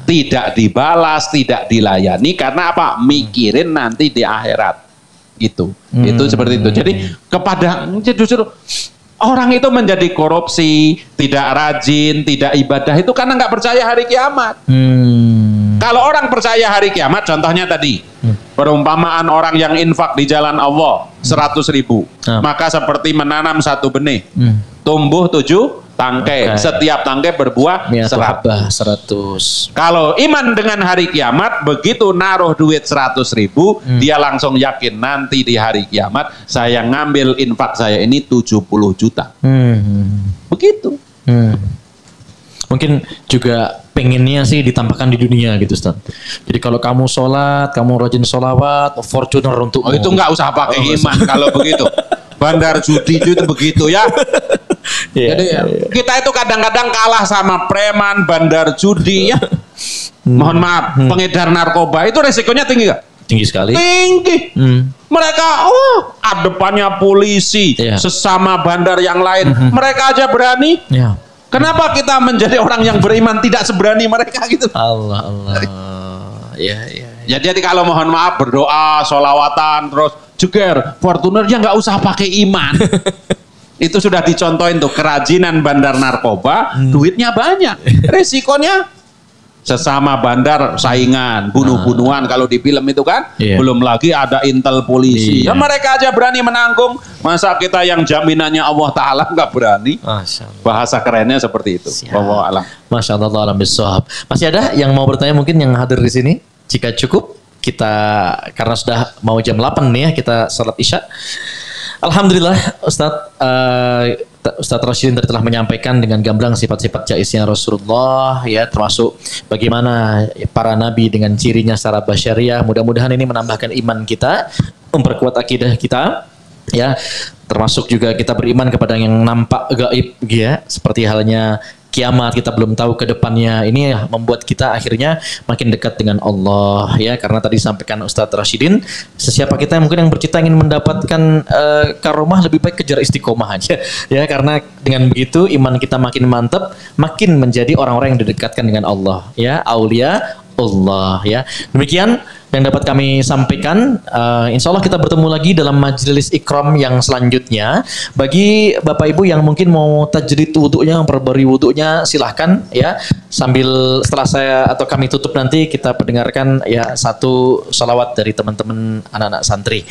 Tidak dibalas, tidak dilayani, karena apa? Mikirin nanti di akhirat. Itu seperti itu. Jadi justru orang itu menjadi korupsi, tidak rajin, tidak ibadah itu karena nggak percaya hari kiamat. Kalau orang percaya hari kiamat, contohnya tadi, perumpamaan orang yang infak di jalan Allah 100.000, maka seperti menanam 1 benih, tumbuh 7 tangkai, setiap tangkai berbuah 100. Kalau iman dengan hari kiamat, begitu naruh duit 100.000, dia langsung yakin nanti di hari kiamat saya ngambil infak saya ini 70 juta. Begitu. Mungkin juga pengennya sih ditampakkan di dunia gitu, Ustaz. Jadi kalau kamu sholat, kamu rajin sholawat, Fortuner untukmu. Itu nggak usah pakai iman kalau begitu. Bandar judi itu begitu ya. Jadi kita itu kadang-kadang kalah sama preman, bandar judi ya. Mohon maaf, pengedar narkoba itu resikonya tinggi nggak? Tinggi sekali. Tinggi. Mereka depannya polisi, sesama bandar yang lain, mereka aja berani. Kenapa kita menjadi orang yang beriman tidak seberani mereka gitu? Allah. Ya, jadi kalau mohon maaf berdoa, sholawatan, terus jeger, Fortuner ya nggak usah pakai iman. Itu sudah dicontohin tuh, kerajinan bandar narkoba, duitnya banyak, resikonya sesama bandar saingan, bunuh-bunuhan kalau di film itu kan, belum lagi ada intel polisi. Ya mereka aja berani menanggung, masa kita yang jaminannya Allah Ta'ala nggak berani? Bahasa kerennya seperti itu. Masya Allah, alam bisawab. Masih ada yang mau bertanya mungkin yang hadir di sini? Jika cukup, kita karena sudah mau jam 8 nih ya, kita salat isya. Alhamdulillah Ustadz Rasyidin telah menyampaikan dengan gamblang sifat-sifat jaisnya Rasulullah, ya, termasuk bagaimana para nabi dengan cirinya secara basyariah. Mudah-mudahan ini menambahkan iman kita, memperkuat akidah kita, ya, termasuk juga kita beriman kepada yang nampak gaib, ya, seperti halnya kiamat, kita belum tahu ke depannya. Ini membuat kita akhirnya makin dekat dengan Allah ya, karena tadi sampaikan Ustadz Rashidin, sesiapa kita yang mungkin yang bercita ingin mendapatkan karomah, lebih baik kejar istiqomah aja ya, karena dengan begitu iman kita makin mantap, makin menjadi orang-orang yang didekatkan dengan Allah ya, aulia Allah ya. Demikian yang dapat kami sampaikan. Insya Allah kita bertemu lagi dalam majelis ikram yang selanjutnya. Bagi Bapak Ibu yang mungkin mau tajdid wudunya, memperbarui wudunya, silahkan ya. Sambil setelah saya atau kami tutup nanti, kita pendengarkan ya satu salawat dari teman-teman anak-anak santri.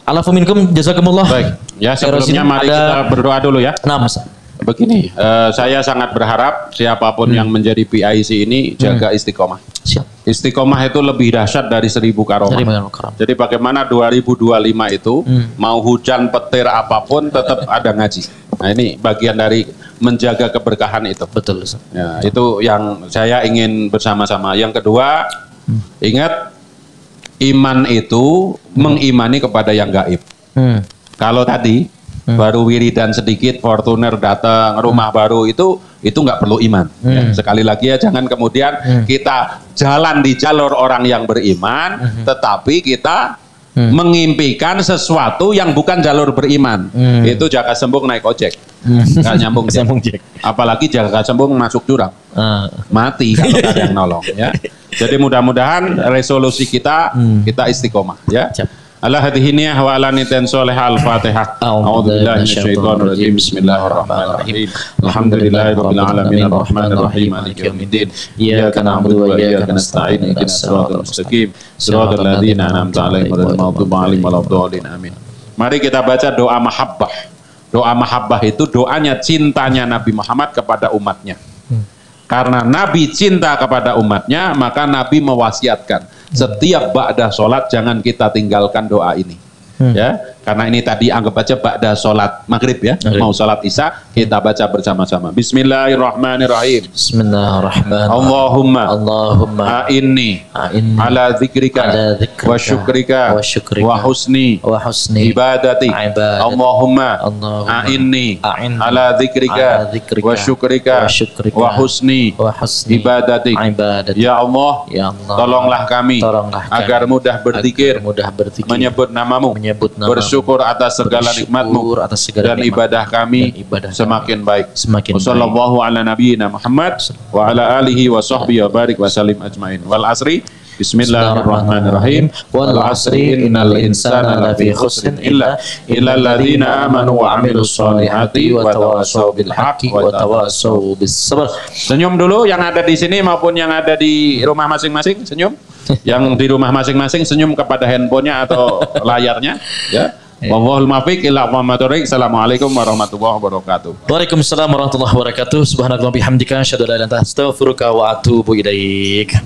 Alafu minkum jazakumullah. Baik. Ya, sebelumnya mari kita berdoa dulu ya. Nah, Mas. Begini, saya sangat berharap siapapun yang menjadi PIC ini jaga istiqomah. Siap. Istiqomah itu lebih dahsyat dari 1000 karomah. Jadi bagaimana 2025 itu mau hujan petir apapun tetap ada ngaji. Nah, ini bagian dari menjaga keberkahan itu. Betul. Ya, itu yang saya ingin bersama-sama. Yang kedua, ingat iman itu mengimani kepada yang gaib. Kalau tadi baru wiridan sedikit, Fortuner datang, rumah baru itu nggak perlu iman. Ya, sekali lagi ya, jangan kemudian kita jalan di jalur orang yang beriman, tetapi kita mengimpikan sesuatu yang bukan jalur beriman. Itu Jaka Sembung naik ojek, nggak nyambung. Apalagi Jaka Sembung masuk jurang, mati kalau ada yang nolong. Ya. Jadi mudah-mudahan resolusi kita istiqomah. Ya. Ala hadhihi niyah wa ala nitan soleh al-fatihah. A'udzubillahi minasyaitonir rajim. Bismillahirrahmanirrahim. Alhamdulillahirabbil alamin arrahmanir rahim maliki yaumiddin. Iyyaka na'budu wa iyyaka nasta'in. Ihdinas siratal mustaqim. Shiratal ladzina an'amta 'alaihim ghairil maghdubi 'alaihim waladdallin. Amin. Mari kita baca doa mahabbah. Doa mahabbah itu doanya cintanya Nabi Muhammad kepada umatnya. Karena Nabi cinta kepada umatnya, maka Nabi mewasiatkan setiap ba'da sholat jangan kita tinggalkan doa ini. Ya, karena ini tadi anggap aja ba'da sholat maghrib ya, mau sholat isya kita baca bersama-sama. Bismillahirrahmanirrahim. Bismillahirrahmanirrahim. Allahumma a'inni ala dzikrika wa syukrika wa husni ibadati. Allahumma a'inni ala dzikrika wa syukrika wa husni ibadati. Ya Allah, tolonglah kami agar mudah berzikir, menyebut namamu, bersyukur atas segala nikmatmu, dan ibadah kami semakin baik. Wassallallahu ala nabiyyina Muhammad wa ala alihi wa sahbihi wa barik wa salim ajmain. Wal asri. Bismillahirrahmanirrahim. Wal asri innal insana lafi khusrin illa alladzina amanu wa amilus solihati wa tawassaw bil haqqi wa tawassaw bis sabr. Senyum dulu yang ada di sini maupun yang ada di rumah masing-masing, senyum. Yang di rumah masing-masing senyum kepada handphonenya atau layarnya ya. Wallahul muwaffiq ila aqwamit thoriq. Assalamualaikum warahmatullahi wabarakatuh. Waalaikumsalam warahmatullahi wabarakatuh. Subhanallahi wa bihamdika asyhadu an la ilaha illa anta astaghfiruka wa atubu ilaik.